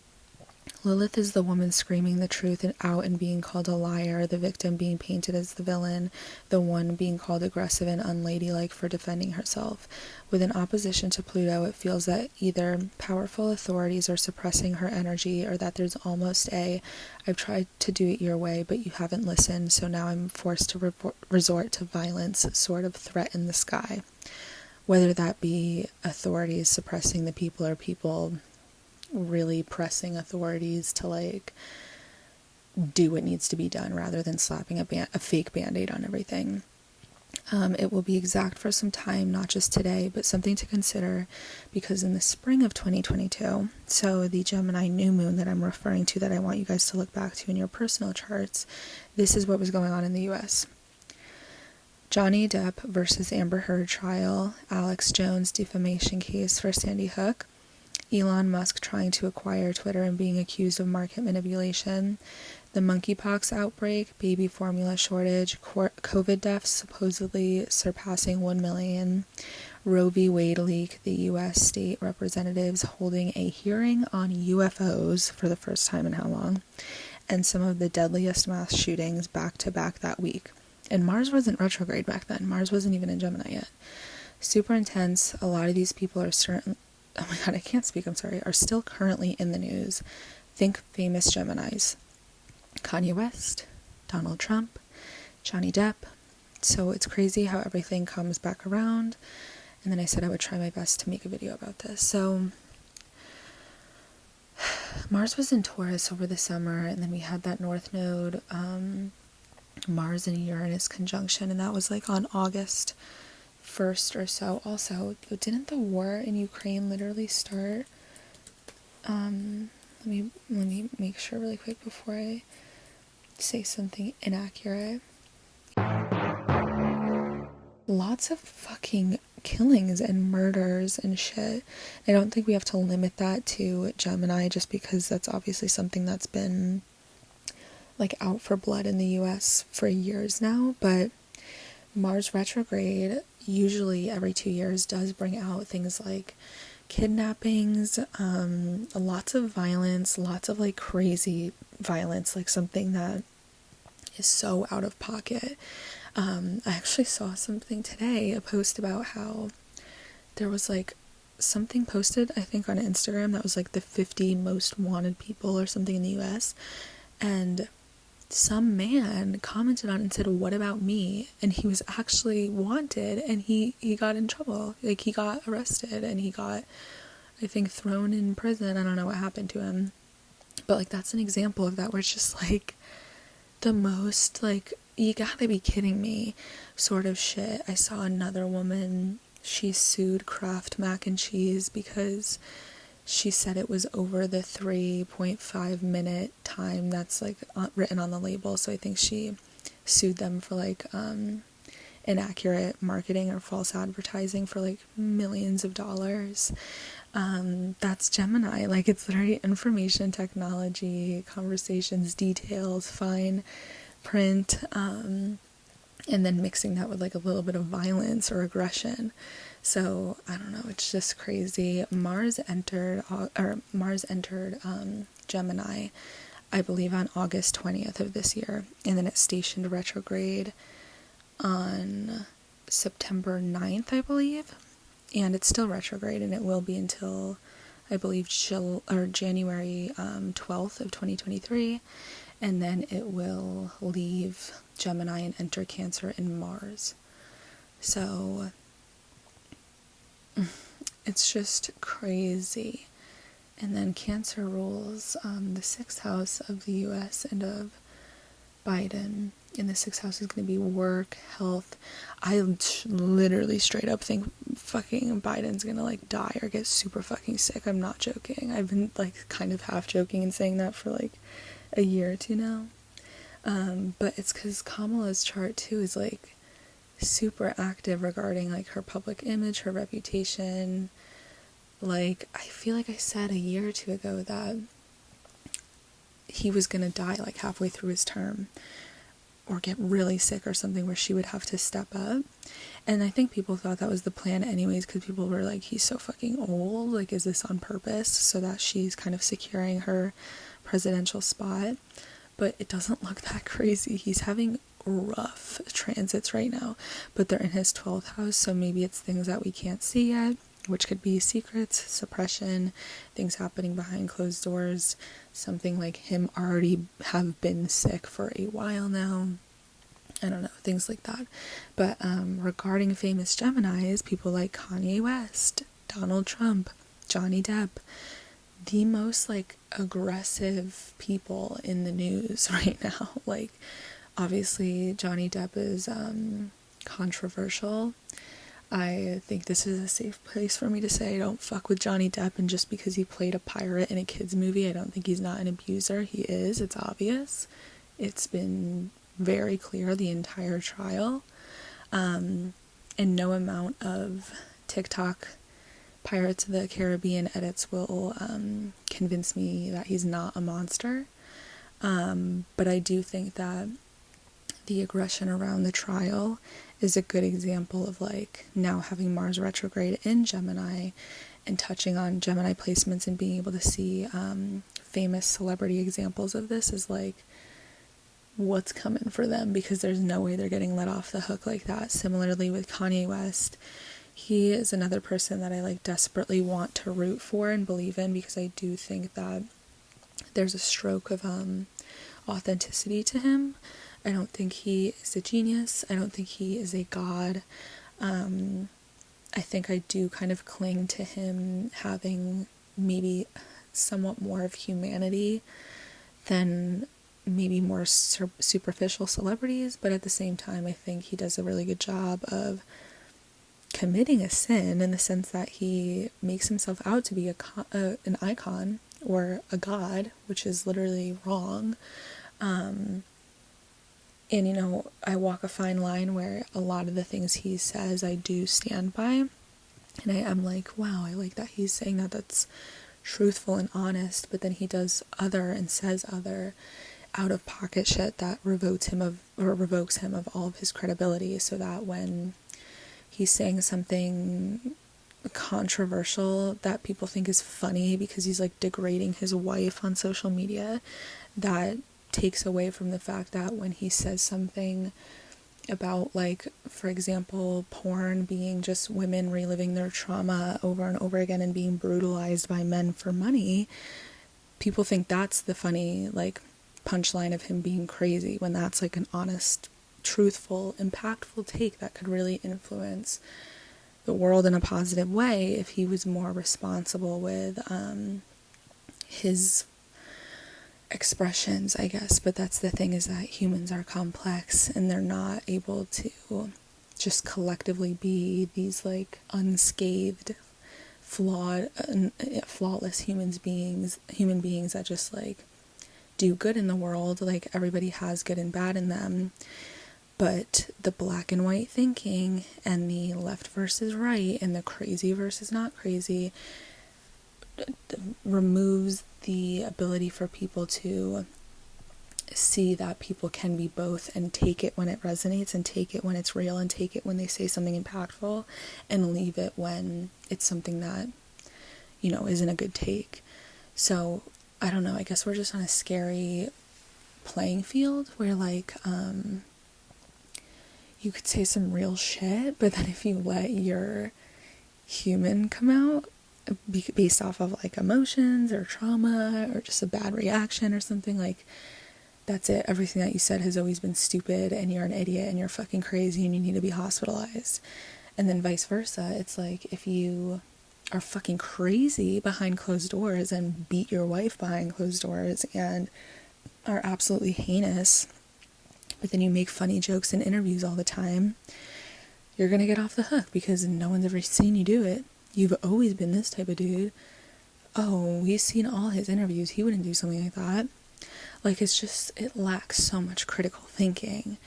Speaker 1: Lilith is the woman screaming the truth out and being called a liar, the victim being painted as the villain, the one being called aggressive and unladylike for defending herself. With an opposition to Pluto, it feels that either powerful authorities are suppressing her energy, or that there's almost I've tried to do it your way, but you haven't listened, so now I'm forced to resort to violence sort of threat in the sky. Whether that be authorities suppressing the people or people really pressing authorities to like do what needs to be done rather than slapping a fake band-aid on everything. It will be exact for some time, not just today, but something to consider, because in the spring of 2022, so the Gemini new moon that I'm referring to that I want you guys to look back to in your personal charts, this is what was going on in the US. Johnny Depp versus Amber Heard trial, Alex Jones defamation case for Sandy Hook, Elon Musk trying to acquire Twitter and being accused of market manipulation, the monkeypox outbreak, baby formula shortage, COVID deaths supposedly surpassing 1 million, Roe v. Wade leak, the U.S. state representatives holding a hearing on UFOs for the first time in how long, and some of the deadliest mass shootings back to back that week. And Mars wasn't retrograde back then. Mars wasn't even in Gemini yet. Super intense. A lot of these people are oh my god, I can't speak, I'm sorry, are still currently in the news. Think famous Geminis. Kanye West, Donald Trump, Johnny Depp. So it's crazy how everything comes back around. And then I said I would try my best to make a video about this. So Mars was in Taurus over the summer, and then we had that North Node, Mars and Uranus conjunction, and that was like on August 1st or so. Also, didn't the war in Ukraine literally start? Let me make sure really quick before I say something inaccurate. Lots of fucking killings and murders and shit. I don't think we have to limit that to Gemini, just because that's obviously something that's been like out for blood in the US for years now. But Mars retrograde, usually every 2 years, does bring out things like kidnappings, lots of violence, lots of like crazy violence, like something that is so out of pocket. I actually saw something today, a post about how there was like something posted, I think on Instagram, that was like the 50 most wanted people or something in the US, and some man commented on it and said, "What about me?" And he was actually wanted, and he got in trouble. Like, he got arrested, and he got, I think, thrown in prison. I don't know what happened to him, but like, that's an example of that, where it's just like the most like, you gotta be kidding me sort of shit. I saw another woman, she sued Kraft mac and cheese because she said it was over the 3.5 minute time that's like written on the label. So I think she sued them for like inaccurate marketing or false advertising for like millions of dollars. That's Gemini. Like, it's literally information technology, conversations, details, fine print, and then mixing that with like a little bit of violence or aggression. So I don't know, it's just crazy. Mars entered Gemini, I believe, on August 20th of this year, and then it stationed retrograde on September 9th, I believe, and it's still retrograde, and it will be until, I believe, January 12th of 2023, and then it will leave Gemini and enter Cancer in Mars. So it's just crazy. And then Cancer rules the 6th house of the US and of Biden. And the 6th house is going to be work, health. I literally straight up think fucking Biden's going to like die or get super fucking sick. I'm not joking. I've been like kind of half joking and saying that for like a year or two now. But it's because Kamala's chart too is like super active regarding like her public image, her reputation. Like, I feel like I said a year or two ago that he was gonna die like halfway through his term or get really sick or something, where she would have to step up. And I think people thought that was the plan anyways, because people were like, he's so fucking old, like, is this on purpose so that she's kind of securing her presidential spot? But it doesn't look that crazy. He's having rough transits right now, but they're in his 12th house, so maybe it's things that we can't see yet, which could be secrets, suppression, things happening behind closed doors, something like him already have been sick for a while now. I don't know, things like that. But regarding famous Geminis, people like Kanye West, Donald Trump, Johnny Depp, the most like aggressive people in the news right now. Like, obviously Johnny Depp is controversial. I think this is a safe place for me to say I don't fuck with Johnny Depp, and just because he played a pirate in a kid's movie, I don't think he's not an abuser. He is. It's obvious. It's been very clear the entire trial. And no amount of TikTok Pirates of the Caribbean edits will convince me that he's not a monster. But I do think that the aggression around the trial is a good example of like now having Mars retrograde in Gemini and touching on Gemini placements and being able to see famous celebrity examples of this is like what's coming for them, because there's no way they're getting let off the hook like that. Similarly with Kanye West, he is another person that I like desperately want to root for and believe in, because I do think that there's a stroke of authenticity to him. I don't think he is a genius. I don't think he is a god. I think I do kind of cling to him having maybe somewhat more of humanity than maybe more superficial celebrities, but at the same time, I think he does a really good job of committing a sin in the sense that he makes himself out to be an icon or a god, which is literally wrong. And, you know, I walk a fine line where a lot of the things he says I do stand by. And I'm like, wow, I like that he's saying that. That's truthful and honest. But then he does other and says other out of pocket shit that revokes him of all of his credibility, so that when he's saying something controversial that people think is funny because he's like degrading his wife on social media, that takes away from the fact that when he says something about, like, for example, porn being just women reliving their trauma over and over again and being brutalized by men for money, people think that's the funny, like, punchline of him being crazy, when that's like an honest, truthful, impactful take that could really influence the world in a positive way if he was more responsible with his expressions, I guess. But that's the thing, is that humans are complex and they're not able to just collectively be these like unscathed, flawless human beings that just like do good in the world. Like, everybody has good and bad in them, but the black and white thinking and the left versus right and the crazy versus not crazy removes the ability for people to see that people can be both and take it when it resonates and take it when it's real and take it when they say something impactful and leave it when it's something that, you know, isn't a good take. So I don't know, I guess we're just on a scary playing field where, like, you could say some real shit, but then if you let your human come out based off of, like, emotions or trauma or just a bad reaction or something, like, that's it. Everything that you said has always been stupid and you're an idiot and you're fucking crazy and you need to be hospitalized. And then vice versa. It's like, if you are fucking crazy behind closed doors and beat your wife behind closed doors and are absolutely heinous, but then you make funny jokes in interviews all the time, you're gonna get off the hook because no one's ever seen you do it. You've always been this type of dude. Oh, we've seen all his interviews. He wouldn't do something like that. Like, it's just, it lacks so much critical thinking,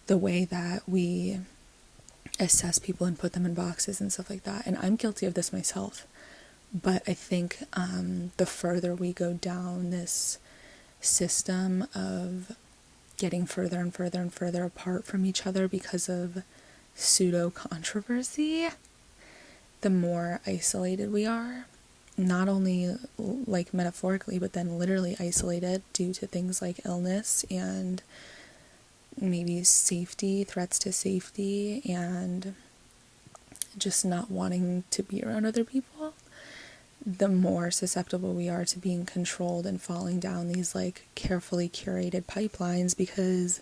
Speaker 1: the way that we assess people and put them in boxes and stuff like that. And I'm guilty of this myself. But I think the further we go down this system of getting further and further and further apart from each other because of pseudo controversy, the more isolated we are. Not only like metaphorically, but then literally isolated due to things like illness and maybe safety, threats to safety, and just not wanting to be around other people. The more susceptible we are to being controlled and falling down these like carefully curated pipelines, because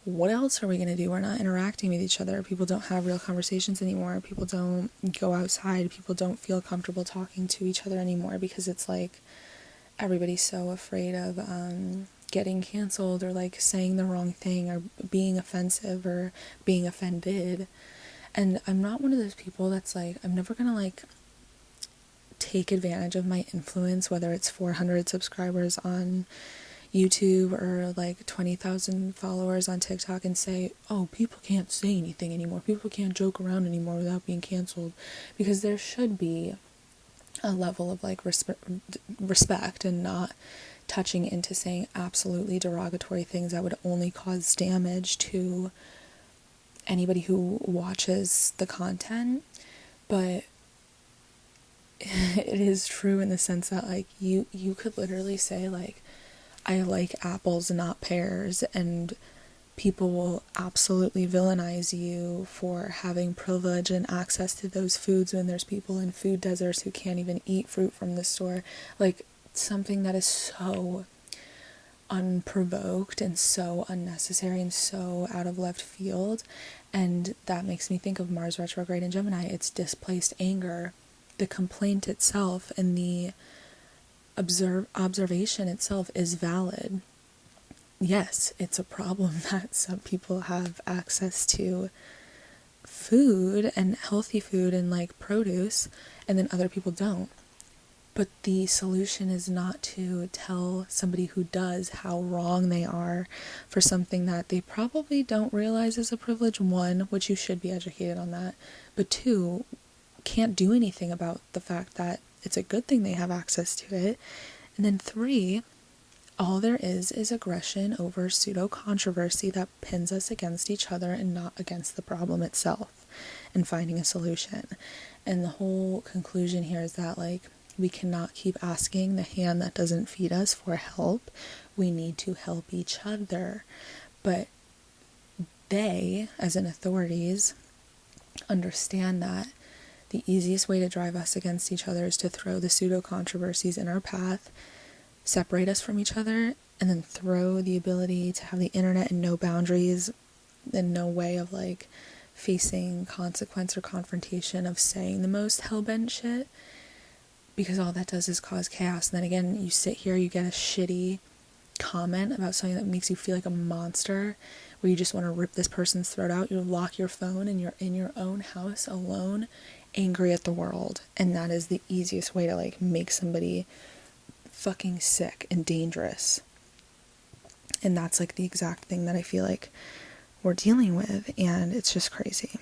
Speaker 1: what else are we going to do? We're not interacting with each other. People don't have real conversations anymore. People don't go outside. People don't feel comfortable talking to each other anymore because it's like everybody's so afraid of getting canceled or like saying the wrong thing or being offensive or being offended. And I'm not one of those people that's like, I'm never going to like take advantage of my influence, whether it's 400 subscribers on YouTube or like 20,000 followers on TikTok, and say, oh, people can't say anything anymore. People can't joke around anymore without being canceled. Because there should be a level of like respect and not touching into saying absolutely derogatory things that would only cause damage to anybody who watches the content. But it is true in the sense that like you could literally say like, I like apples, not pears, and people will absolutely villainize you for having privilege and access to those foods when there's people in food deserts who can't even eat fruit from the store. Like, something that is so unprovoked and so unnecessary and so out of left field. And that makes me think of Mars retrograde in Gemini. It's displaced anger. The complaint itself and the observation itself is valid. Yes, it's a problem that some people have access to food and healthy food and like produce, and then other people don't. But the solution is not to tell somebody who does how wrong they are for something that they probably don't realize is a privilege. One, which you should be educated on that, but two, can't do anything about the fact that it's a good thing they have access to it. And then three, all there is aggression over pseudo controversy that pins us against each other and not against the problem itself and finding a solution. And the whole conclusion here is that, like, we cannot keep asking the hand that doesn't feed us for help. We need to help each other. But they, as in authorities, understand that the easiest way to drive us against each other is to throw the pseudo controversies in our path, separate us from each other, and then throw the ability to have the internet and no boundaries and no way of, like, facing consequence or confrontation of saying the most hellbent shit, because all that does is cause chaos. And then again, you sit here, you get a shitty comment about something that makes you feel like a monster, where you just want to rip this person's throat out. You lock your phone and you're in your own house alone, angry at the world. And that is the easiest way to, like, make somebody fucking sick and dangerous. And that's, like, the exact thing that I feel like we're dealing with, and it's just crazy.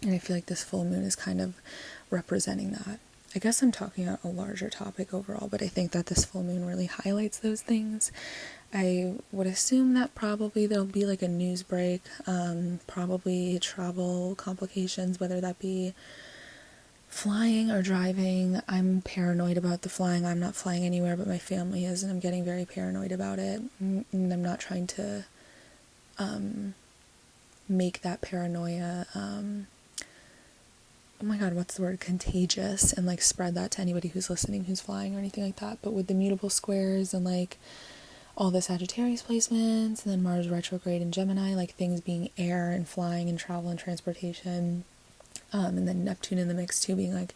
Speaker 1: And I feel like this full moon is kind of representing that. I guess I'm talking about a larger topic overall, but I think that this full moon really highlights those things. I would assume that probably there'll be, like, a news break, probably travel complications, whether that be flying or driving. I'm paranoid about the flying. I'm not flying anywhere, but my family is, and I'm getting very paranoid about it. And I'm not trying to make that paranoia, oh my god, what's the word, contagious, and, like, spread that to anybody who's listening who's flying or anything like that. But with the mutable squares and, like, all the Sagittarius placements, and then Mars retrograde in Gemini, like, things being air and flying and travel and transportation, and then Neptune in the mix too, being, like,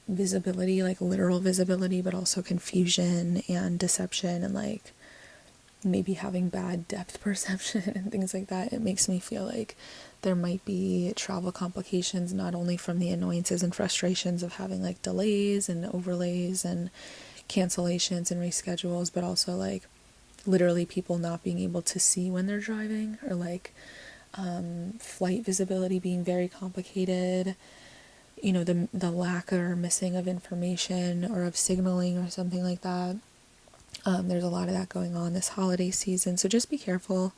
Speaker 1: visibility, like literal visibility, but also confusion and deception and, like, maybe having bad depth perception and things like that. It makes me feel like there might be travel complications, not only from the annoyances and frustrations of having, like, delays and overlays and cancellations and reschedules, but also, like, literally people not being able to see when they're driving, or, like, flight visibility being very complicated, you know, the lack or missing of information or of signaling or something like that. There's a lot of that going on this holiday season, so just be careful.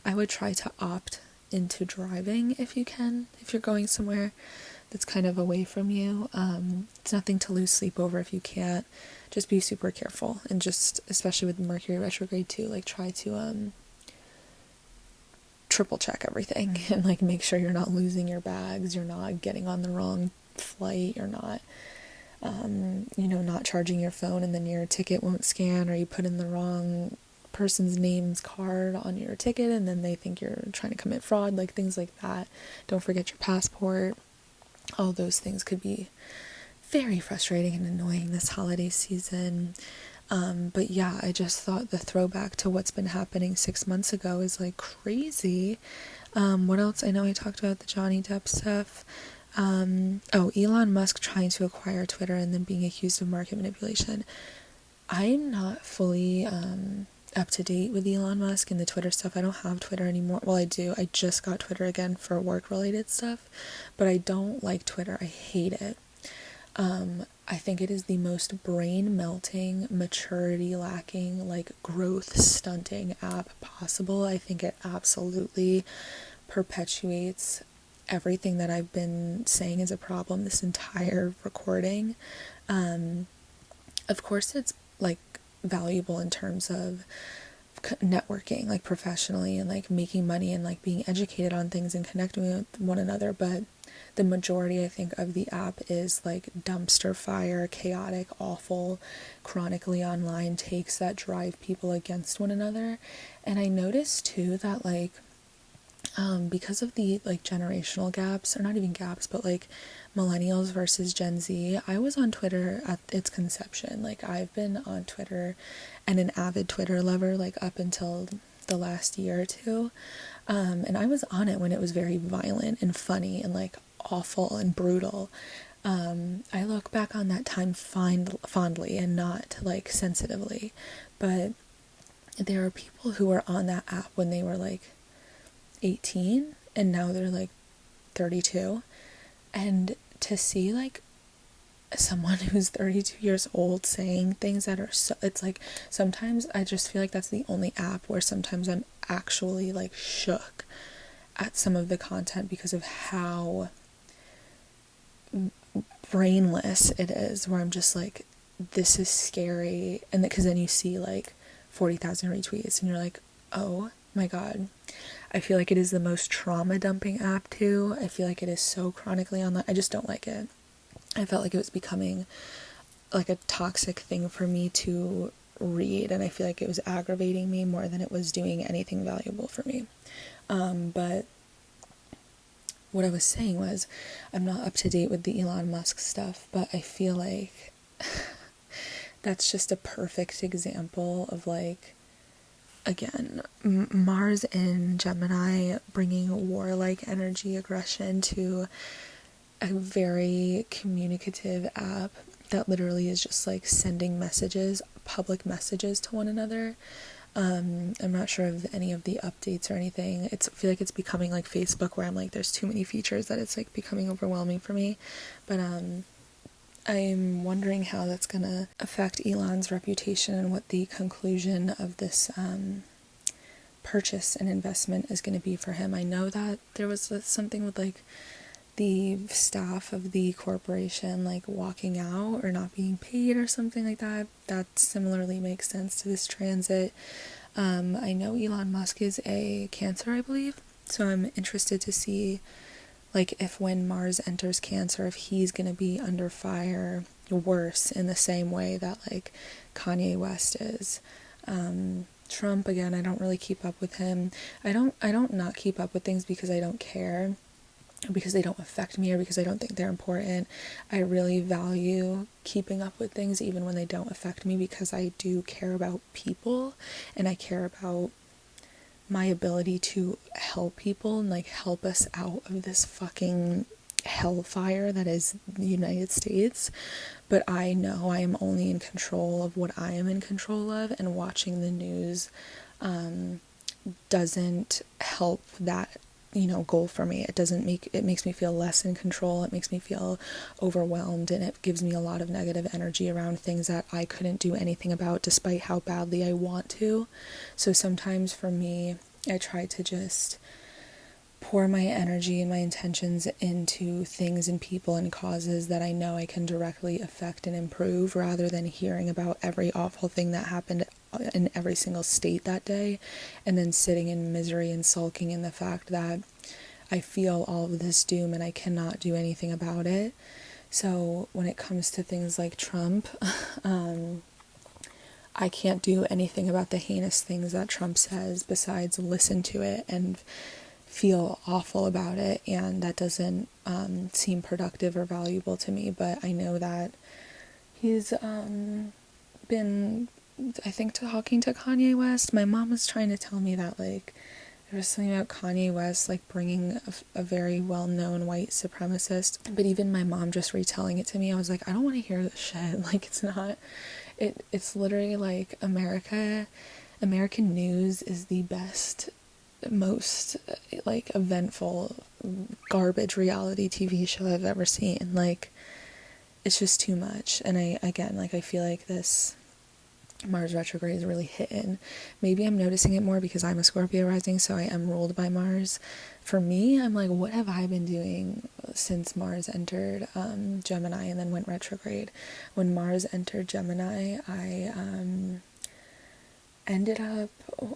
Speaker 1: I would try to opt into driving if you can, if you're going somewhere that's kind of away from you. It's nothing to lose sleep over if you can't. Just be super careful, and just, especially with Mercury retrograde too, like, try to triple check everything and, like, make sure you're not losing your bags, you're not getting on the wrong flight, you're not not charging your phone and then your ticket won't scan, or you put in the wrong person's name's card on your ticket and then they think you're trying to commit fraud, like, things like that. Don't forget your passport. All those things could be very frustrating and annoying this holiday season. But yeah, I just thought the throwback to what's been happening 6 months ago is, like, crazy. What else? I know I talked about the Johnny Depp stuff. Elon Musk trying to acquire Twitter and then being accused of market manipulation. I'm not fully up to date with Elon Musk and the Twitter stuff. I don't have Twitter anymore. Well, I do. I just got Twitter again for work-related stuff, but I don't like Twitter. I hate it. I think it is the most brain-melting, maturity-lacking, like, growth-stunting app possible. I think it absolutely perpetuates everything that I've been saying is a problem this entire recording. Of course, it's, like, valuable in terms of networking, like, professionally, and, like, making money and, like, being educated on things and connecting with one another, but the majority, I think, of the app is, like, dumpster fire, chaotic, awful, chronically online takes that drive people against one another. And I noticed too that, like, because of the, like, generational gaps, or not even gaps, but, like, millennials versus Gen Z, I was on Twitter at its conception. Like, I've been on Twitter and an avid Twitter lover, like, up until the last year or two. And I was on it when it was very violent and funny and, like, awful and brutal. I look back on that time fondly and not like sensitively, but there are people who were on that app when they were like 18 and now they're like 32, and to see like someone who's 32 years old saying things that are so, it's like sometimes I just feel like that's the only app where sometimes I'm actually like shook at some of the content because of how brainless it is, where I'm just like, this is scary. And because then you see like 40,000 retweets and you're like, oh my god. I feel like it is the most trauma dumping app too. I feel like it is so chronically online. I just don't like it. I felt like it was becoming like a toxic thing for me to read, and I feel like it was aggravating me more than it was doing anything valuable for me. But what I was saying was, I'm not up to date with the Elon Musk stuff, but I feel like that's just a perfect example of like, again, Mars in Gemini bringing warlike energy, aggression to a very communicative app that literally is just like sending messages, public messages to one another. I'm not sure of any of the updates or anything. I feel like it's becoming like Facebook, where I'm like, there's too many features that it's like becoming overwhelming for me. But I'm wondering how that's gonna affect Elon's reputation and what the conclusion of this purchase and investment is going to be for him. I know that there was something with like the staff of the corporation like walking out or not being paid or something like that. That similarly makes sense to this transit. I know Elon Musk is a Cancer, I believe, so I'm interested to see like if when Mars enters Cancer, if he's gonna be under fire worse in the same way that like Kanye West is. Trump, again, I don't really keep up with him. I don't not keep up with things because I don't care, because they don't affect me, or because I don't think they're important. I really value keeping up with things even when they don't affect me, because I do care about people and I care about my ability to help people and like help us out of this fucking hellfire that is the United States. But I know I am only in control of what I am in control of, and watching the news doesn't help that goal for me. It makes me feel less in control. It makes me feel overwhelmed, and it gives me a lot of negative energy around things that I couldn't do anything about despite how badly I want to. So sometimes for me, I try to just pour my energy and my intentions into things and people and causes that I know I can directly affect and improve, rather than hearing about every awful thing that happened in every single state that day and then sitting in misery and sulking in the fact that I feel all of this doom and I cannot do anything about it. So when it comes to things like Trump, I can't do anything about the heinous things that Trump says besides listen to it and feel awful about it, and that doesn't seem productive or valuable to me. But I know that he's been, I think, talking to Kanye West. My mom was trying to tell me that like there was something about Kanye West like bringing a very well-known white supremacist, but even my mom just retelling it to me, I was like, I don't want to hear this shit. Like, it's literally like American news is the best, most like eventful garbage reality TV show I've ever seen. Like, it's just too much. And I feel like this Mars retrograde is really hitting. Maybe I'm noticing it more because I'm a Scorpio rising, so I am ruled by Mars. For me, I'm like, what have I been doing since Mars entered Gemini and then went retrograde? When Mars entered Gemini, I ended up,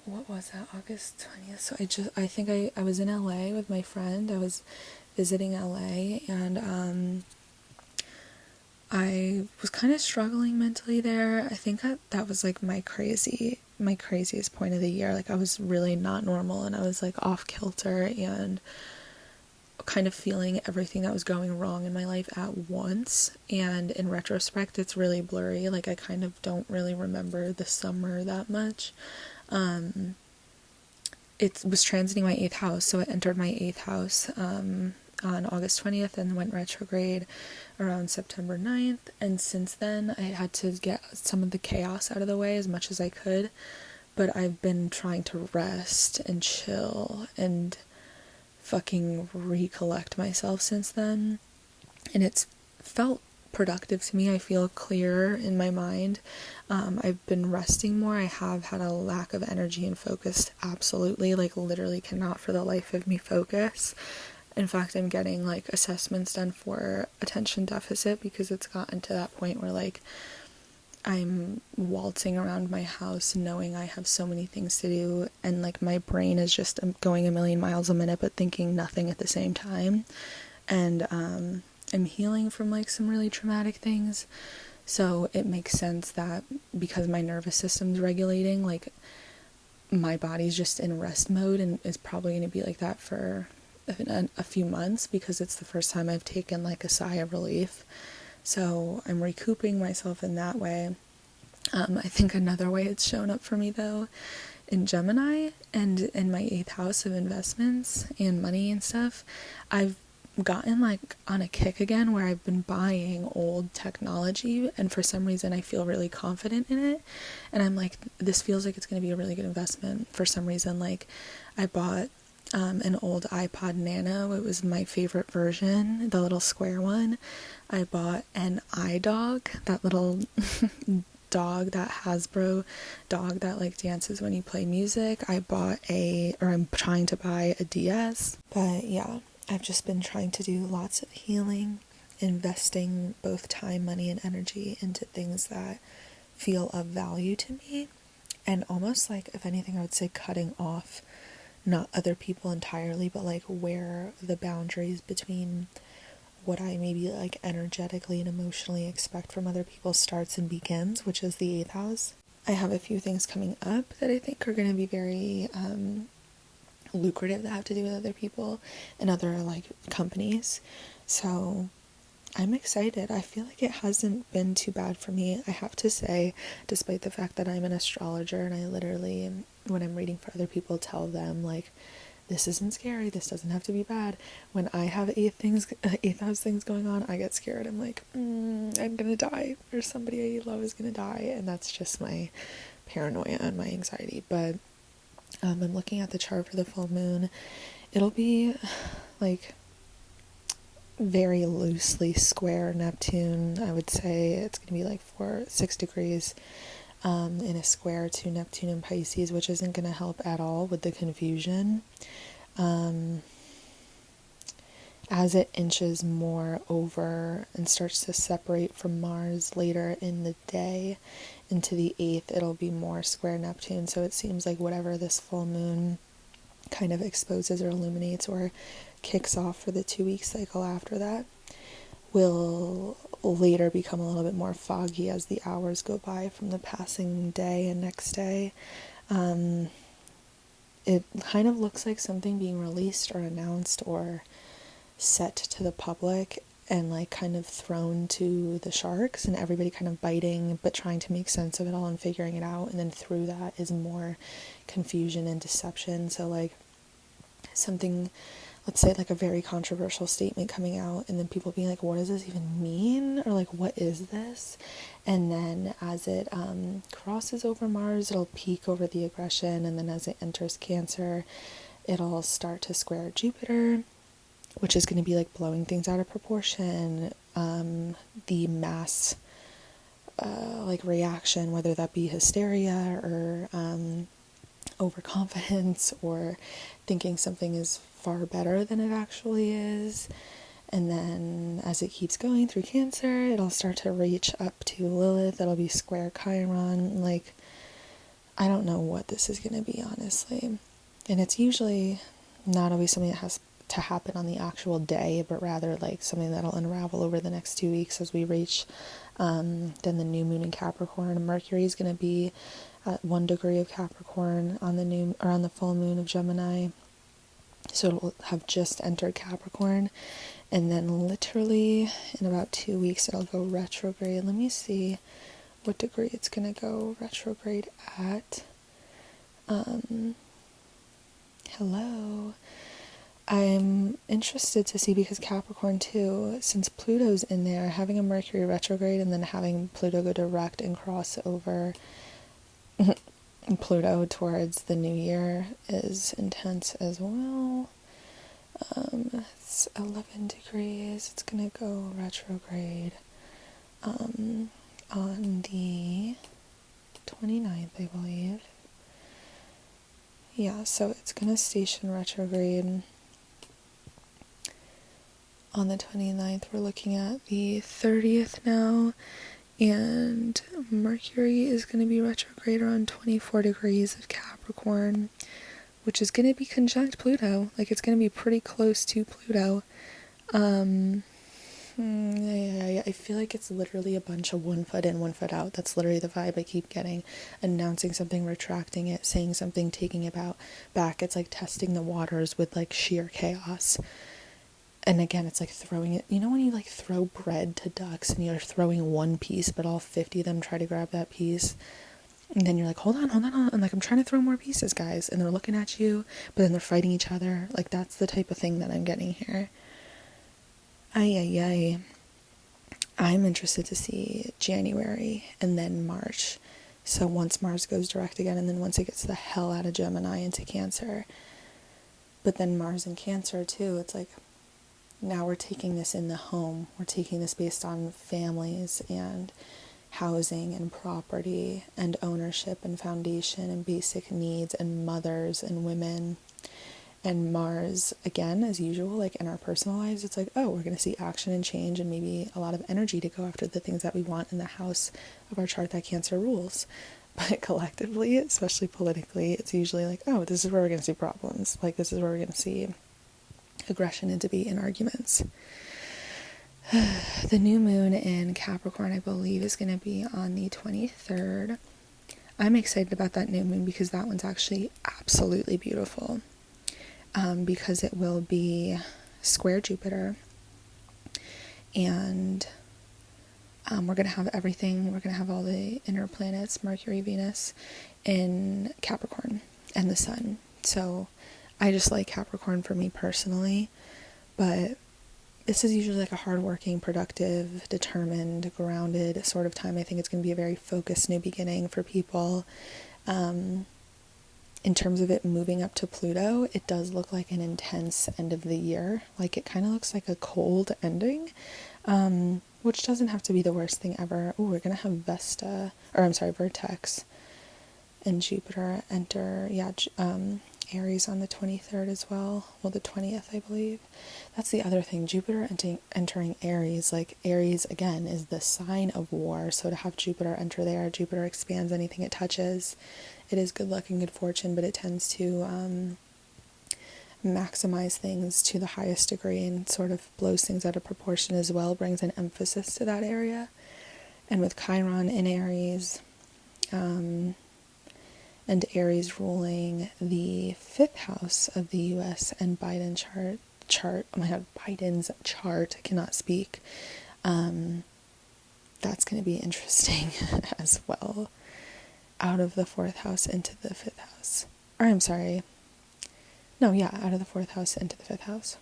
Speaker 1: what was that, August 20th? So I think I was in LA with my friend. I was visiting LA, and I was kind of struggling mentally there. I think that was like my craziest point of the year. Like, I was really not normal, and I was like off kilter and kind of feeling everything that was going wrong in my life at once. And in retrospect, it's really blurry. Like, I kind of don't really remember the summer that much. It was transiting my 8th house, so it entered my 8th house on August 20th and went retrograde around September 9th. And since then, I had to get some of the chaos out of the way as much as I could. But I've been trying to rest and chill and fucking recollect myself since then. And it's felt productive to me. I feel clearer in my mind. I've been resting more. I have had a lack of energy and focus, absolutely, like literally cannot for the life of me focus. In fact, I'm getting like assessments done for attention deficit because it's gotten to that point where like I'm waltzing around my house knowing I have so many things to do, and like my brain is just going a million miles a minute but thinking nothing at the same time. And I'm healing from like some really traumatic things, so it makes sense that because my nervous system's regulating, like my body's just in rest mode, and is probably going to be like that for a few months because it's the first time I've taken like a sigh of relief. So I'm recouping myself in that way. I think another way it's shown up for me though in Gemini and in my 8th house of investments and money and stuff, I've gotten like on a kick again where I've been buying old technology, and for some reason I feel really confident in it, and I'm like, this feels like it's going to be a really good investment for some reason. Like I bought an old iPod Nano. It was my favorite version, the little square one. I bought an iDog, that little dog, that Hasbro dog that like dances when you play music. I'm trying to buy a DS. But yeah, I've just been trying to do lots of healing, investing both time, money, and energy into things that feel of value to me, and almost like, if anything, I would say cutting off not other people entirely, but like where the boundaries between what I maybe like energetically and emotionally expect from other people starts and begins, which is the 8th house. I have a few things coming up that I think are going to be very lucrative that have to do with other people and other like companies. So I'm excited. I feel like it hasn't been too bad for me, I have to say, despite the fact that I'm an astrologer and I literally, when I'm reading for other people, tell them like, this isn't scary, this doesn't have to be bad. When I have 8th house things going on, I get scared. I'm like, I'm gonna die, or somebody I love is gonna die, and that's just my paranoia and my anxiety. But I'm looking at the chart for the full moon. It'll be like very loosely square Neptune. I would say it's going to be like 6 degrees in a square to Neptune in Pisces, which isn't going to help at all with the confusion. As it inches more over and starts to separate from Mars later in the day into the 8th, it'll be more square Neptune. So it seems like whatever this full moon kind of exposes or illuminates or kicks off for the 2-week cycle after that will later become a little bit more foggy as the hours go by from the passing day and next day. It kind of looks like something being released or announced or set to the public and like kind of thrown to the sharks, and everybody kind of biting but trying to make sense of it all and figuring it out, and then through that is more confusion and deception. So like something, let's say like a very controversial statement coming out, and then people being like, what does this even mean? Or like, what is this? And then as it crosses over Mars, it'll peak over the aggression, and then as it enters Cancer, it'll start to square Jupiter, which is going to be like blowing things out of proportion, the mass like reaction, whether that be hysteria or overconfidence or thinking something is far better than it actually is. And then as it keeps going through Cancer, it'll start to reach up to Lilith. It'll be square Chiron. Like, I don't know what this is going to be, honestly. And it's usually not always something that has to happen on the actual day, but rather like something that'll unravel over the next 2 weeks as we reach then the new moon in Capricorn. Mercury is going to be at 1 degree of Capricorn on the full moon of Gemini, so it'll have just entered Capricorn, and then literally in about 2 weeks it'll go retrograde. Let me see what degree it's going to go retrograde at. Hello. I'm interested to see, because Capricorn too, since Pluto's in there, having a Mercury retrograde and then having Pluto go direct and cross over Pluto towards the new year is intense as well. It's 11 degrees. It's gonna go retrograde on the 29th, I believe. Yeah, so it's gonna station retrograde on the 29th. We're looking at the 30th now, and Mercury is going to be retrograde around 24 degrees of Capricorn, which is going to be conjunct Pluto. Like, it's going to be pretty close to Pluto. I feel like it's literally a bunch of 1 foot in, 1 foot out. That's literally the vibe I keep getting. Announcing something, retracting it, saying something, taking it back. It's like testing the waters with like sheer chaos. And again, it's like throwing it, you know when you like throw bread to ducks and you're throwing one piece, but all 50 of them try to grab that piece? And then you're like, hold on. And like, I'm trying to throw more pieces, guys. And they're looking at you, but then they're fighting each other. Like, that's the type of thing that I'm getting here. I'm interested to see January and then March. So once Mars goes direct again, and then once it gets the hell out of Gemini into Cancer. But then Mars in Cancer too, it's like, now we're taking this in the home. We're taking this based on families and housing and property and ownership and foundation and basic needs and mothers and women. And Mars, again, as usual, like in our personal lives, it's like, oh, we're going to see action and change and maybe a lot of energy to go after the things that we want in the house of our chart that Cancer rules. But collectively, especially politically, it's usually like, oh, this is where we're going to see problems. Like, this is where we're going to see aggression and debate and arguments. The new moon in Capricorn, I believe, is going to be on the 23rd. I'm excited about that new moon because that one's actually absolutely beautiful. Because it will be square Jupiter, and we're going to have everything. We're going to have all the inner planets, Mercury, Venus, in Capricorn, and the Sun. So I just like Capricorn for me personally, but this is usually like a hardworking, productive, determined, grounded sort of time. I think it's going to be a very focused new beginning for people. In terms of it moving up to Pluto, it does look like an intense end of the year. Like, it kind of looks like a cold ending, which doesn't have to be the worst thing ever. Oh, we're going to have Vertex and Jupiter enter, Aries on the 23rd as well. Well, the 20th, I believe. That's the other thing. Jupiter entering Aries. Like, Aries, again, is the sign of war. So to have Jupiter enter there, Jupiter expands anything it touches. It is good luck and good fortune, but it tends to maximize things to the highest degree and sort of blows things out of proportion as well, brings an emphasis to that area. And with Chiron in Aries, and Aries ruling the 5th house of the U.S. and Biden chart, oh my god, Biden's chart, I cannot speak, that's going to be interesting as well. Out of the 4th house into the 5th house. Or I'm sorry. No, yeah, out of the 4th house into the 5th house.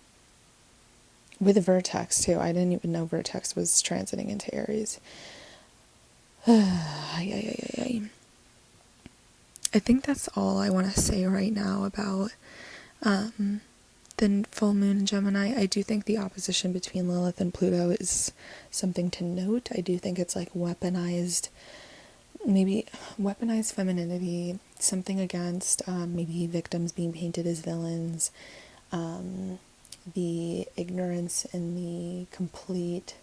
Speaker 1: With Vertex, too. I didn't even know Vertex was transiting into Aries. I think that's all I want to say right now about the full moon in Gemini. I do think the opposition between Lilith and Pluto is something to note. I do think it's like weaponized femininity, something against maybe victims being painted as villains, the ignorance and the complete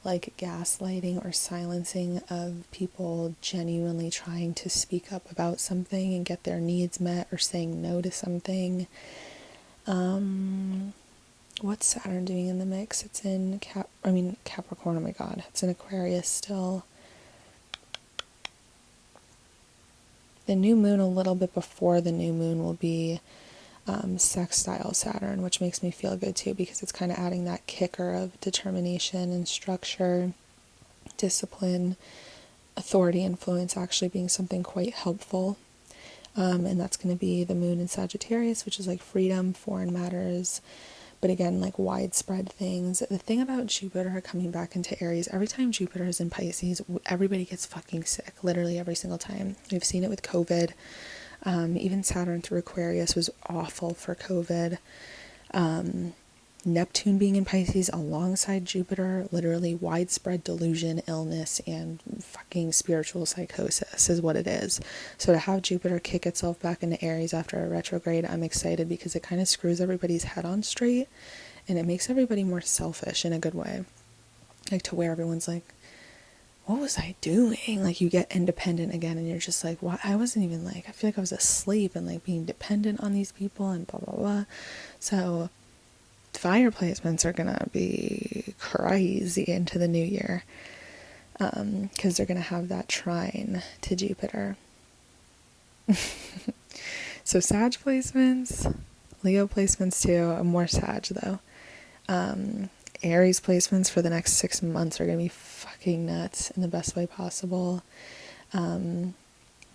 Speaker 1: like gaslighting or silencing of people genuinely trying to speak up about something and get their needs met, or saying no to something. What's Saturn doing in the mix? It's in Capricorn, oh my god, it's in Aquarius still. The new moon, a little bit before the new moon, will be sextile Saturn, which makes me feel good too, because it's kind of adding that kicker of determination and structure, discipline, authority, influence actually being something quite helpful. And that's going to be the moon in Sagittarius, which is like freedom, foreign matters, but again, like widespread things. The thing about Jupiter coming back into Aries, every time Jupiter is in Pisces, everybody gets fucking sick, literally every single time. We've seen it with COVID. Even Saturn through Aquarius was awful for COVID. Neptune being in Pisces alongside Jupiter, literally widespread delusion, illness, and fucking spiritual psychosis is what it is. So to have Jupiter kick itself back into Aries after a retrograde, I'm excited because it kind of screws everybody's head on straight, and it makes everybody more selfish in a good way. Like, to where everyone's like, what was I doing? Like, you get independent again, and you're just like, what? I wasn't even like, I feel like I was asleep and like being dependent on these people and blah, blah, blah. So fire placements are gonna be crazy into the new year, because they're gonna have that trine to Jupiter. So Sag placements, Leo placements too, more Sag though. Aries placements for the next 6 months are gonna be fucking nuts in the best way possible.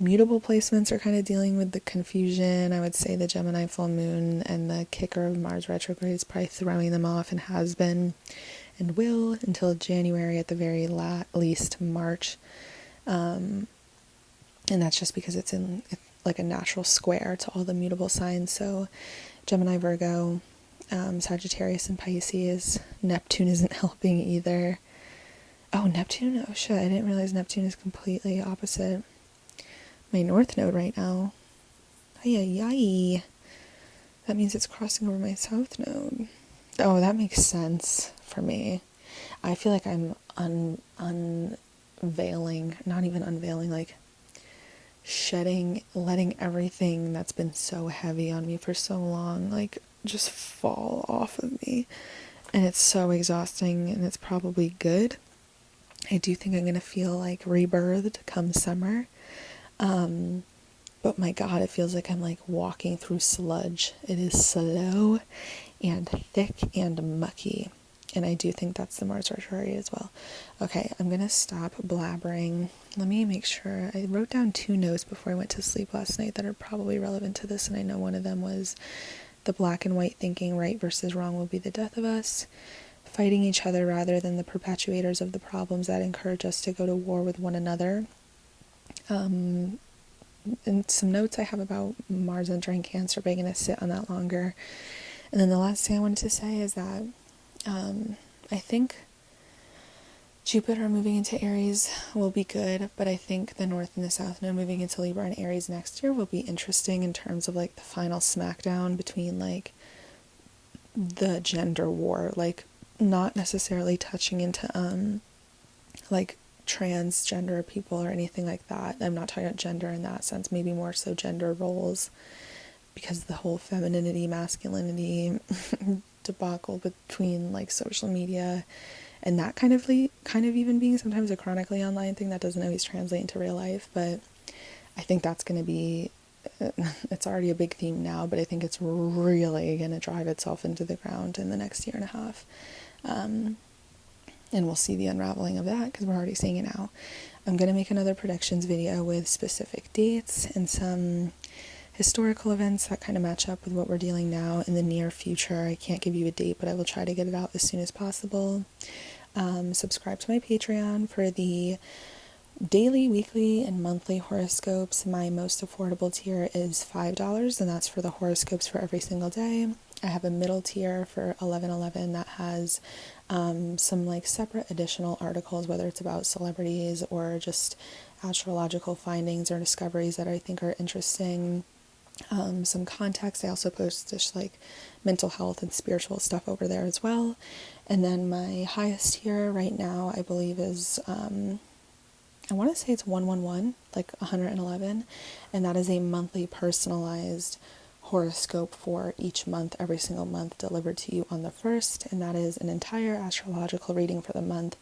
Speaker 1: Mutable placements are kind of dealing with the confusion. I would say the Gemini full moon and the kicker of Mars retrograde is probably throwing them off, and has been and will until January, at the very least March. And that's just because it's in like a natural square to all the mutable signs. So Gemini, Virgo, Sagittarius, and Pisces. Neptune isn't helping either. Oh, Neptune? Oh shit, I didn't realize Neptune is completely opposite my North Node right now. Ay. That means it's crossing over my South Node. Oh, that makes sense for me. I feel like I'm unveiling, not even unveiling, like shedding, letting everything that's been so heavy on me for so long, like, just fall off of me. And it's so exhausting, and it's probably good. I do think I'm going to feel like rebirthed come summer. But my God, it feels like I'm like walking through sludge. It is slow and thick and mucky. And I do think that's the Mars retrograde as well. Okay, I'm going to stop blabbering. Let me make sure. I wrote down 2 notes before I went to sleep last night that are probably relevant to this. And I know one of them was the black and white thinking, right versus wrong will be the death of us. Fighting each other rather than the perpetuators of the problems that encourage us to go to war with one another. And some notes I have about Mars entering Cancer, but I'm going to sit on that longer. And then the last thing I wanted to say is that I think Jupiter moving into Aries will be good, but I think the North and the South Node moving into Libra and Aries next year will be interesting in terms of like the final smackdown between like the gender war, like not necessarily touching into like transgender people or anything like that. I'm not talking about gender in that sense, maybe more so gender roles, because the whole femininity, masculinity debacle between like social media and that kind of even being sometimes a chronically online thing that doesn't always translate into real life. But I think that's going to be, it's already a big theme now, but I think it's really going to drive itself into the ground in the next year and a half. And we'll see the unraveling of that because we're already seeing it now. I'm going to make another predictions video with specific dates and some historical events that kind of match up with what we're dealing now in the near future. I can't give you a date, but I will try to get it out as soon as possible. Subscribe to my Patreon for the daily, weekly, and monthly horoscopes. My most affordable tier is $5, and that's for the horoscopes for every single day. I have a middle tier for $11.11 that has some like separate additional articles, whether it's about celebrities or just astrological findings or discoveries that I think are interesting. Some context. I also post just like mental health and spiritual stuff over there as well. And then my highest tier right now, I believe, is I want to say it's 111, like 111, and that is a monthly personalized horoscope for each month, every single month, delivered to you on the 1st, and that is an entire astrological reading for the month,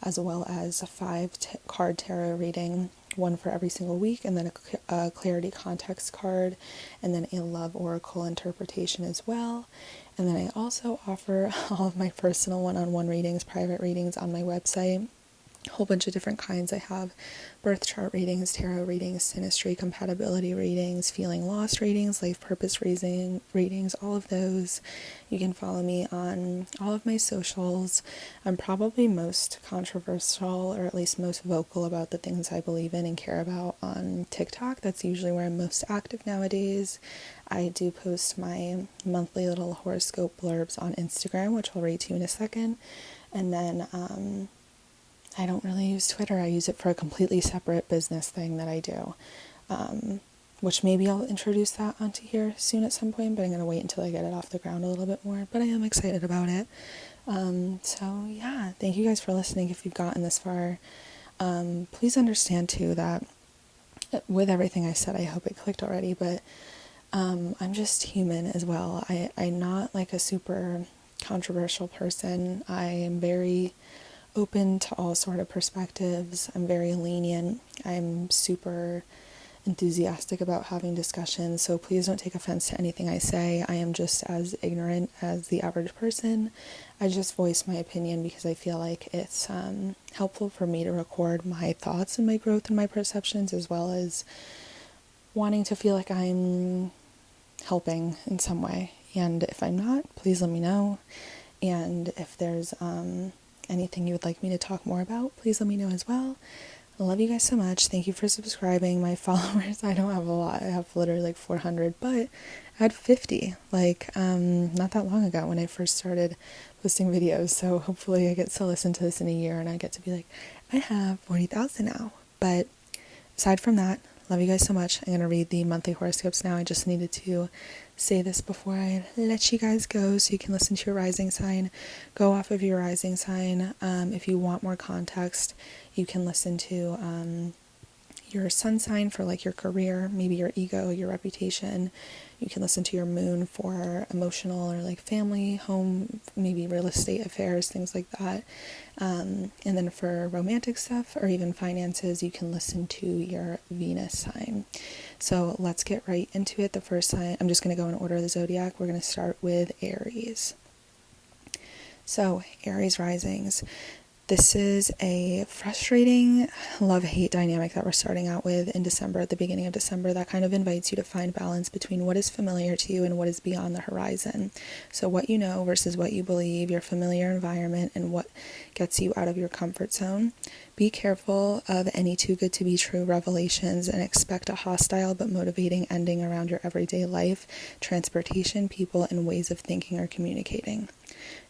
Speaker 1: as well as a 5-card tarot reading, one for every single week, and then a clarity context card, and then a love oracle interpretation as well. And then I also offer all of my personal one-on-one readings, private readings on my website. whole bunch of different kinds. I have birth chart readings, tarot readings, synastry, compatibility readings, feeling lost readings, life purpose readings, all of those. You can follow me on all of my socials. I'm probably most controversial, or at least most vocal about the things I believe in and care about on TikTok. That's usually where I'm most active nowadays. I do post my monthly little horoscope blurbs on Instagram, which I'll read to you in a second. And then I don't really use Twitter. I use it for a completely separate business thing that I do, which maybe I'll introduce that onto here soon at some point, but I'm going to wait until I get it off the ground a little bit more, but I am excited about it. So yeah, thank you guys for listening if you've gotten this far. Please understand too that with everything I said, I hope it clicked already, but I'm just human as well. I'm not like a super controversial person. I am very open to all sort of perspectives. I'm very lenient. I'm super enthusiastic about having discussions, so please don't take offense to anything I say. I am just as ignorant as the average person. I just voice my opinion because I feel like it's helpful for me to record my thoughts and my growth and my perceptions, as well as wanting to feel like I'm helping in some way. And if I'm not, please let me know. And if there's anything you would like me to talk more about, please let me know as well. I love you guys so much. Thank you for subscribing. My followers, I don't have a lot. I have literally like 400, but I had 50 not that long ago when I first started posting videos. So hopefully I get to listen to this in a year and I get to be like, I have 40,000 now. But aside from that, love you guys so much. I'm going to read the monthly horoscopes now. I just needed to say this before I let you guys go so you can listen to your rising sign. Go off of your rising sign. If you want more context, you can listen to your sun sign for like your career, maybe your ego, your reputation. You can listen to your moon for emotional or like family, home, maybe real estate affairs, things like that. And then for romantic stuff or even finances, you can listen to your Venus sign. So let's get right into it. The first sign, I'm just going to go in order of the zodiac. We're going to start with Aries. So Aries risings. This is a frustrating love-hate dynamic that we're starting out with in December, at the beginning of December, that kind of invites you to find balance between what is familiar to you and what is beyond the horizon. So what you know versus what you believe, your familiar environment, and what gets you out of your comfort zone. Be careful of any too good to be true revelations and expect a hostile but motivating ending around your everyday life, transportation, people, and ways of thinking or communicating.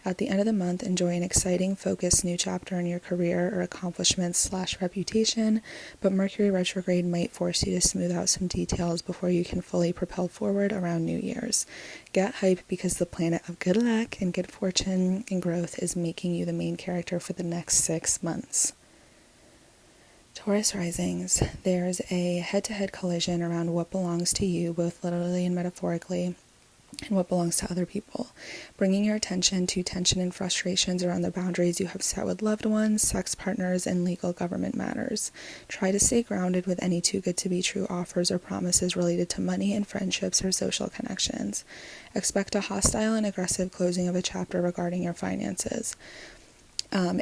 Speaker 1: At the end of the month, enjoy an exciting, focused new chapter in your career or accomplishments/reputation, but Mercury retrograde might force you to smooth out some details before you can fully propel forward around New Year's. Get hype because the planet of good luck and good fortune and growth is making you the main character for the next 6 months. Taurus risings, there's a head-to-head collision around what belongs to you, both literally and metaphorically, and what belongs to other people, bringing your attention to tension and frustrations around the boundaries you have set with loved ones, sex partners, and legal government matters. Try to stay grounded with any too good to be true offers or promises related to money and friendships or social connections. Expect a hostile and aggressive closing of a chapter regarding your finances,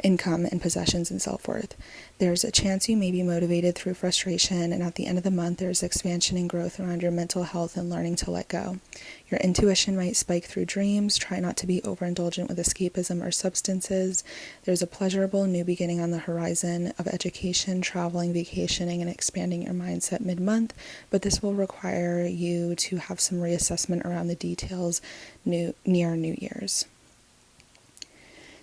Speaker 1: income and possessions and self-worth. There's a chance you may be motivated through frustration, and at the end of the month there's expansion and growth around your mental health and learning to let go. Your intuition might spike through dreams. Try not to be overindulgent with escapism or substances. There's a pleasurable new beginning on the horizon of education, traveling, vacationing, and expanding your mindset mid-month, but this will require you to have some reassessment around the details near New Year's.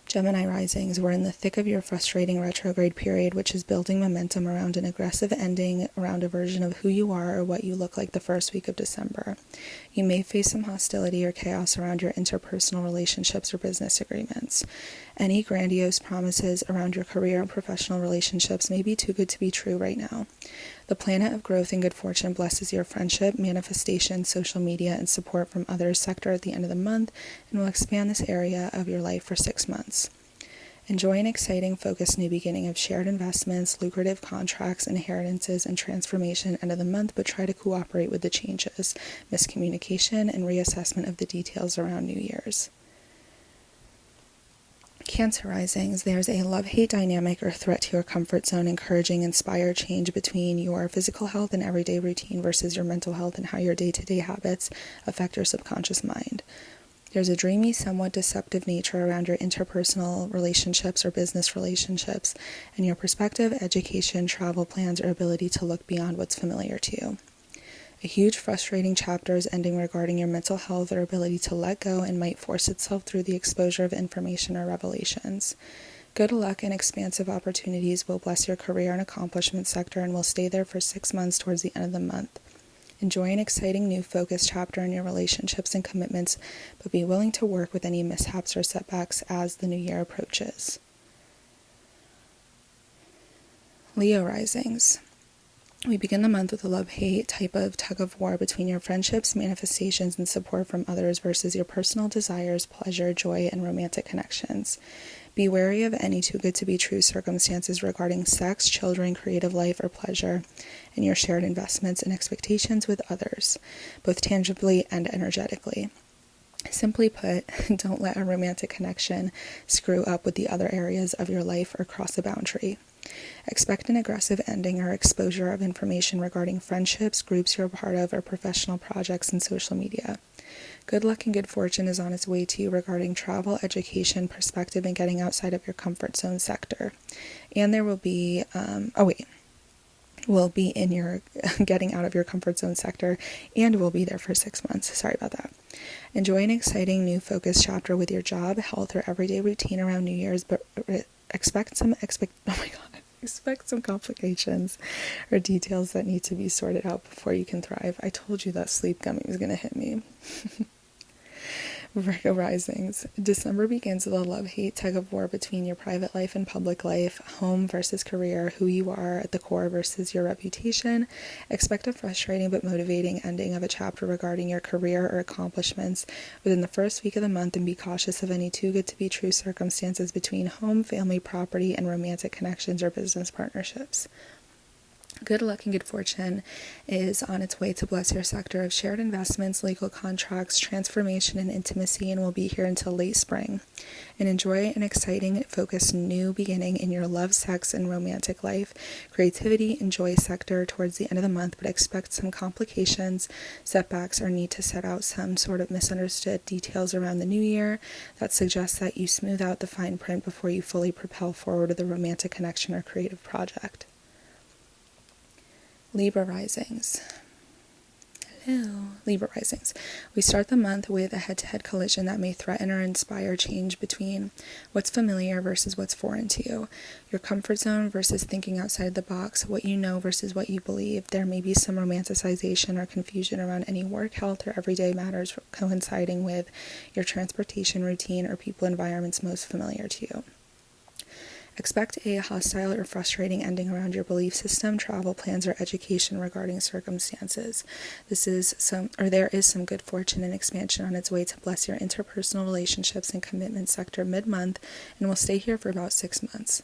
Speaker 1: Gemini risings, we're in the thick of your frustrating retrograde period, which is building momentum around an aggressive ending around a version of who you are or what you look like the first week of December. You may face some hostility or chaos around your interpersonal relationships or business agreements. Any grandiose promises around your career and professional relationships may be too good to be true right now. The planet of growth and good fortune blesses your friendship, manifestation, social media, and support from others sector at the end of the month and will expand this area of your life for 6 months. Enjoy an exciting, focused new beginning of shared investments, lucrative contracts, inheritances, and transformation end of the month, but try to cooperate with the changes, miscommunication, and reassessment of the details around New Year's. Cancer risings, there's a love-hate dynamic or threat to your comfort zone, encouraging inspired change between your physical health and everyday routine versus your mental health and how your day-to-day habits affect your subconscious mind. There's a dreamy, somewhat deceptive nature around your interpersonal relationships or business relationships, and your perspective, education, travel plans, or ability to look beyond what's familiar to you. A huge, frustrating chapter is ending regarding your mental health or ability to let go and might force itself through the exposure of information or revelations. Good luck and expansive opportunities will bless your career and accomplishment sector and will stay there for 6 months towards the end of the month. Enjoy an exciting new focused chapter in your relationships and commitments, but be willing to work with any mishaps or setbacks as the new year approaches. Leo risings. We begin the month with a love-hate type of tug-of-war between your friendships, manifestations, and support from others versus your personal desires, pleasure, joy, and romantic connections. Be wary of any too-good-to-be-true circumstances regarding sex, children, creative life, or pleasure, and your shared investments and expectations with others, both tangibly and energetically. Simply put, don't let a romantic connection screw up with the other areas of your life or cross a boundary. Expect an aggressive ending or exposure of information regarding friendships, groups you're a part of, or professional projects and social media. Good luck and good fortune is on its way to you regarding travel, education, perspective, and getting outside of your comfort zone sector. And there will be, will be in your getting out of your comfort zone sector, and will be there for 6 months. Sorry about that. Enjoy an exciting new focused chapter with your job, health, or everyday routine around New Year's, but expect some complications or details that need to be sorted out before you can thrive. I told you that sleep gummy was going to hit me. Virgo risings. December begins with a love-hate tug-of-war between your private life and public life, home versus career, who you are at the core versus your reputation. Expect a frustrating but motivating ending of a chapter regarding your career or accomplishments within the first week of the month, and be cautious of any too-good-to-be-true circumstances between home, family, property, and romantic connections or business partnerships. Good luck and good fortune is on its way to bless your sector of shared investments, legal contracts, transformation, and intimacy, and will be here until late spring. And enjoy an exciting, focused new beginning in your love, sex, and romantic life, creativity, and joy sector towards the end of the month, but expect some complications, setbacks, or need to set out some sort of misunderstood details around the new year that suggests that you smooth out the fine print before you fully propel forward with a romantic connection or creative project. Libra risings. Hello, Libra risings. We start the month with a head-to-head collision that may threaten or inspire change between what's familiar versus what's foreign to you, your comfort zone versus thinking outside the box, what you know versus what you believe. There may be some romanticization or confusion around any work, health, or everyday matters coinciding with your transportation routine or people environments most familiar to you. Expect a hostile or frustrating ending around your belief system, travel plans, or education regarding circumstances. There is some good fortune and expansion on its way to bless your interpersonal relationships and commitment sector mid-month, and will stay here for about 6 months.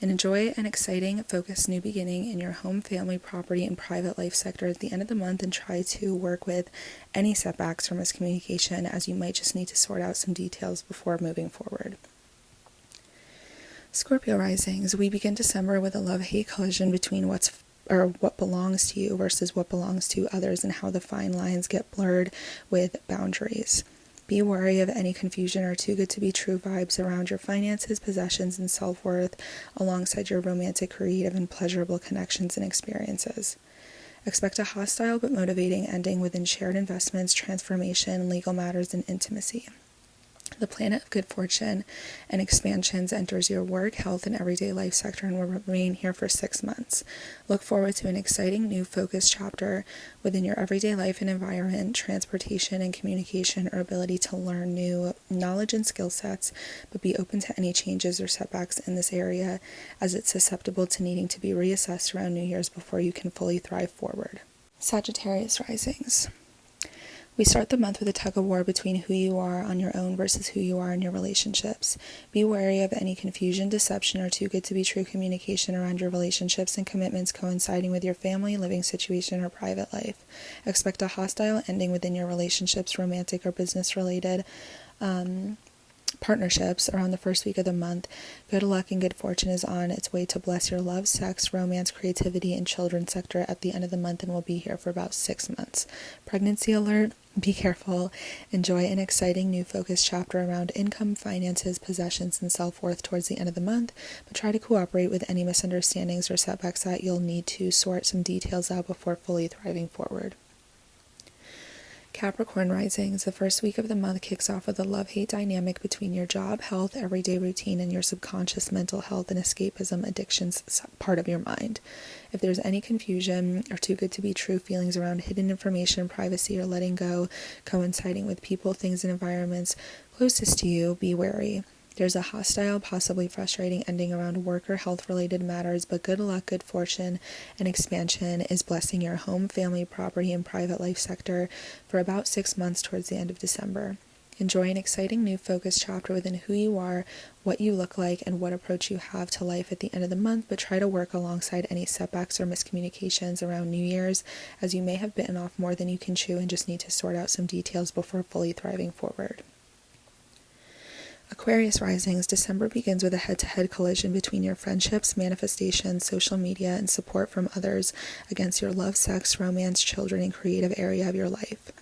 Speaker 1: And enjoy an exciting, focused new beginning in your home, family, property, and private life sector at the end of the month, and try to work with any setbacks or miscommunication, as you might just need to sort out some details before moving forward. Scorpio risings. We begin December with a love-hate collision between what belongs to you versus what belongs to others, and how the fine lines get blurred with boundaries. Be wary of any confusion or too-good-to-be-true vibes around your finances, possessions, and self-worth, alongside your romantic, creative, and pleasurable connections and experiences. Expect a hostile but motivating ending within shared investments, transformation, legal matters, and intimacy. The planet of good fortune and expansions enters your work, health, and everyday life sector and will remain here for 6 months. Look forward to an exciting new focused chapter within your everyday life and environment, transportation, and communication, or ability to learn new knowledge and skill sets, but be open to any changes or setbacks in this area, as it's susceptible to needing to be reassessed around New Year's before you can fully thrive forward. Sagittarius risings. We start the month with a tug-of-war between who you are on your own versus who you are in your relationships. Be wary of any confusion, deception, or too-good-to-be-true communication around your relationships and commitments coinciding with your family, living situation, or private life. Expect a hostile ending within your relationships, romantic or business-related, partnerships around the first week of the month. Good luck and good fortune is on its way to bless your love, sex, romance, creativity, and children sector at the end of the month and will be here for about 6 months. Pregnancy alert. Be careful. Enjoy an exciting new focus chapter around income, finances, possessions, and self-worth towards the end of the month, but try to cooperate with any misunderstandings or setbacks that you'll need to sort some details out before fully thriving forward. Capricorn risings. The first week of the month kicks off with a love-hate dynamic between your job, health, everyday routine, and your subconscious mental health and escapism addictions part of your mind. If there's any confusion or too good to be true feelings around hidden information, privacy, or letting go coinciding with people, things, and environments closest to you, be wary. There's a hostile, possibly frustrating ending around work or health-related matters, but good luck, good fortune, and expansion is blessing your home, family, property, and private life sector for about 6 months towards the end of December. Enjoy an exciting new focus chapter within who you are, what you look like, and what approach you have to life at the end of the month, but try to work alongside any setbacks or miscommunications around New Year's, as you may have bitten off more than you can chew and just need to sort out some details before fully thriving forward. Aquarius risings. December begins with a head-to-head collision between your friendships, manifestations, social media, and support from others against your love, sex, romance, children, and creative area of your life.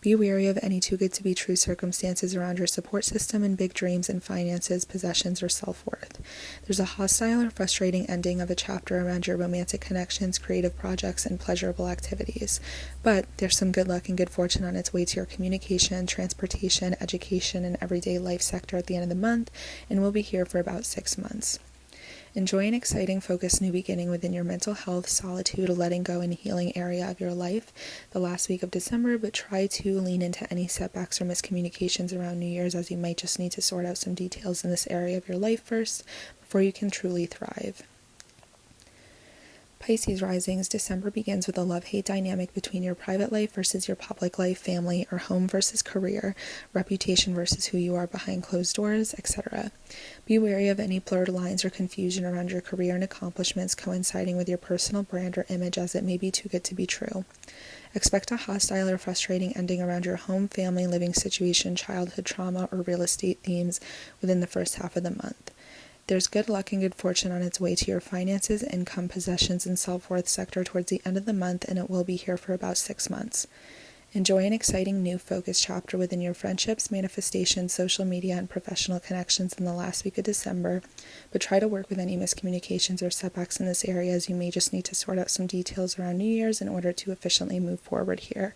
Speaker 1: Be wary of any too good to be true circumstances around your support system and big dreams and finances, possessions, or self-worth. There's a hostile or frustrating ending of a chapter around your romantic connections, creative projects, and pleasurable activities. But there's some good luck and good fortune on its way to your communication, transportation, education, and everyday life sector at the end of the month, and will be here for about 6 months. Enjoy an exciting, focused new beginning within your mental health, solitude, letting go, and healing area of your life the last week of December, but try to lean into any setbacks or miscommunications around New Year's, as you might just need to sort out some details in this area of your life first before you can truly thrive. Pisces risings. December begins with a love-hate dynamic between your private life versus your public life, family, or home versus career, reputation versus who you are behind closed doors, etc. Be wary of any blurred lines or confusion around your career and accomplishments coinciding with your personal brand or image, as it may be too good to be true. Expect a hostile or frustrating ending around your home, family, living situation, childhood trauma, or real estate themes within the first half of the month. There's good luck and good fortune on its way to your finances, income, possessions, and self-worth sector towards the end of the month, and it will be here for about 6 months. Enjoy an exciting new focus chapter within your friendships, manifestations, social media, and professional connections in the last week of December, but try to work with any miscommunications or setbacks in this area, as you may just need to sort out some details around New Year's in order to efficiently move forward here.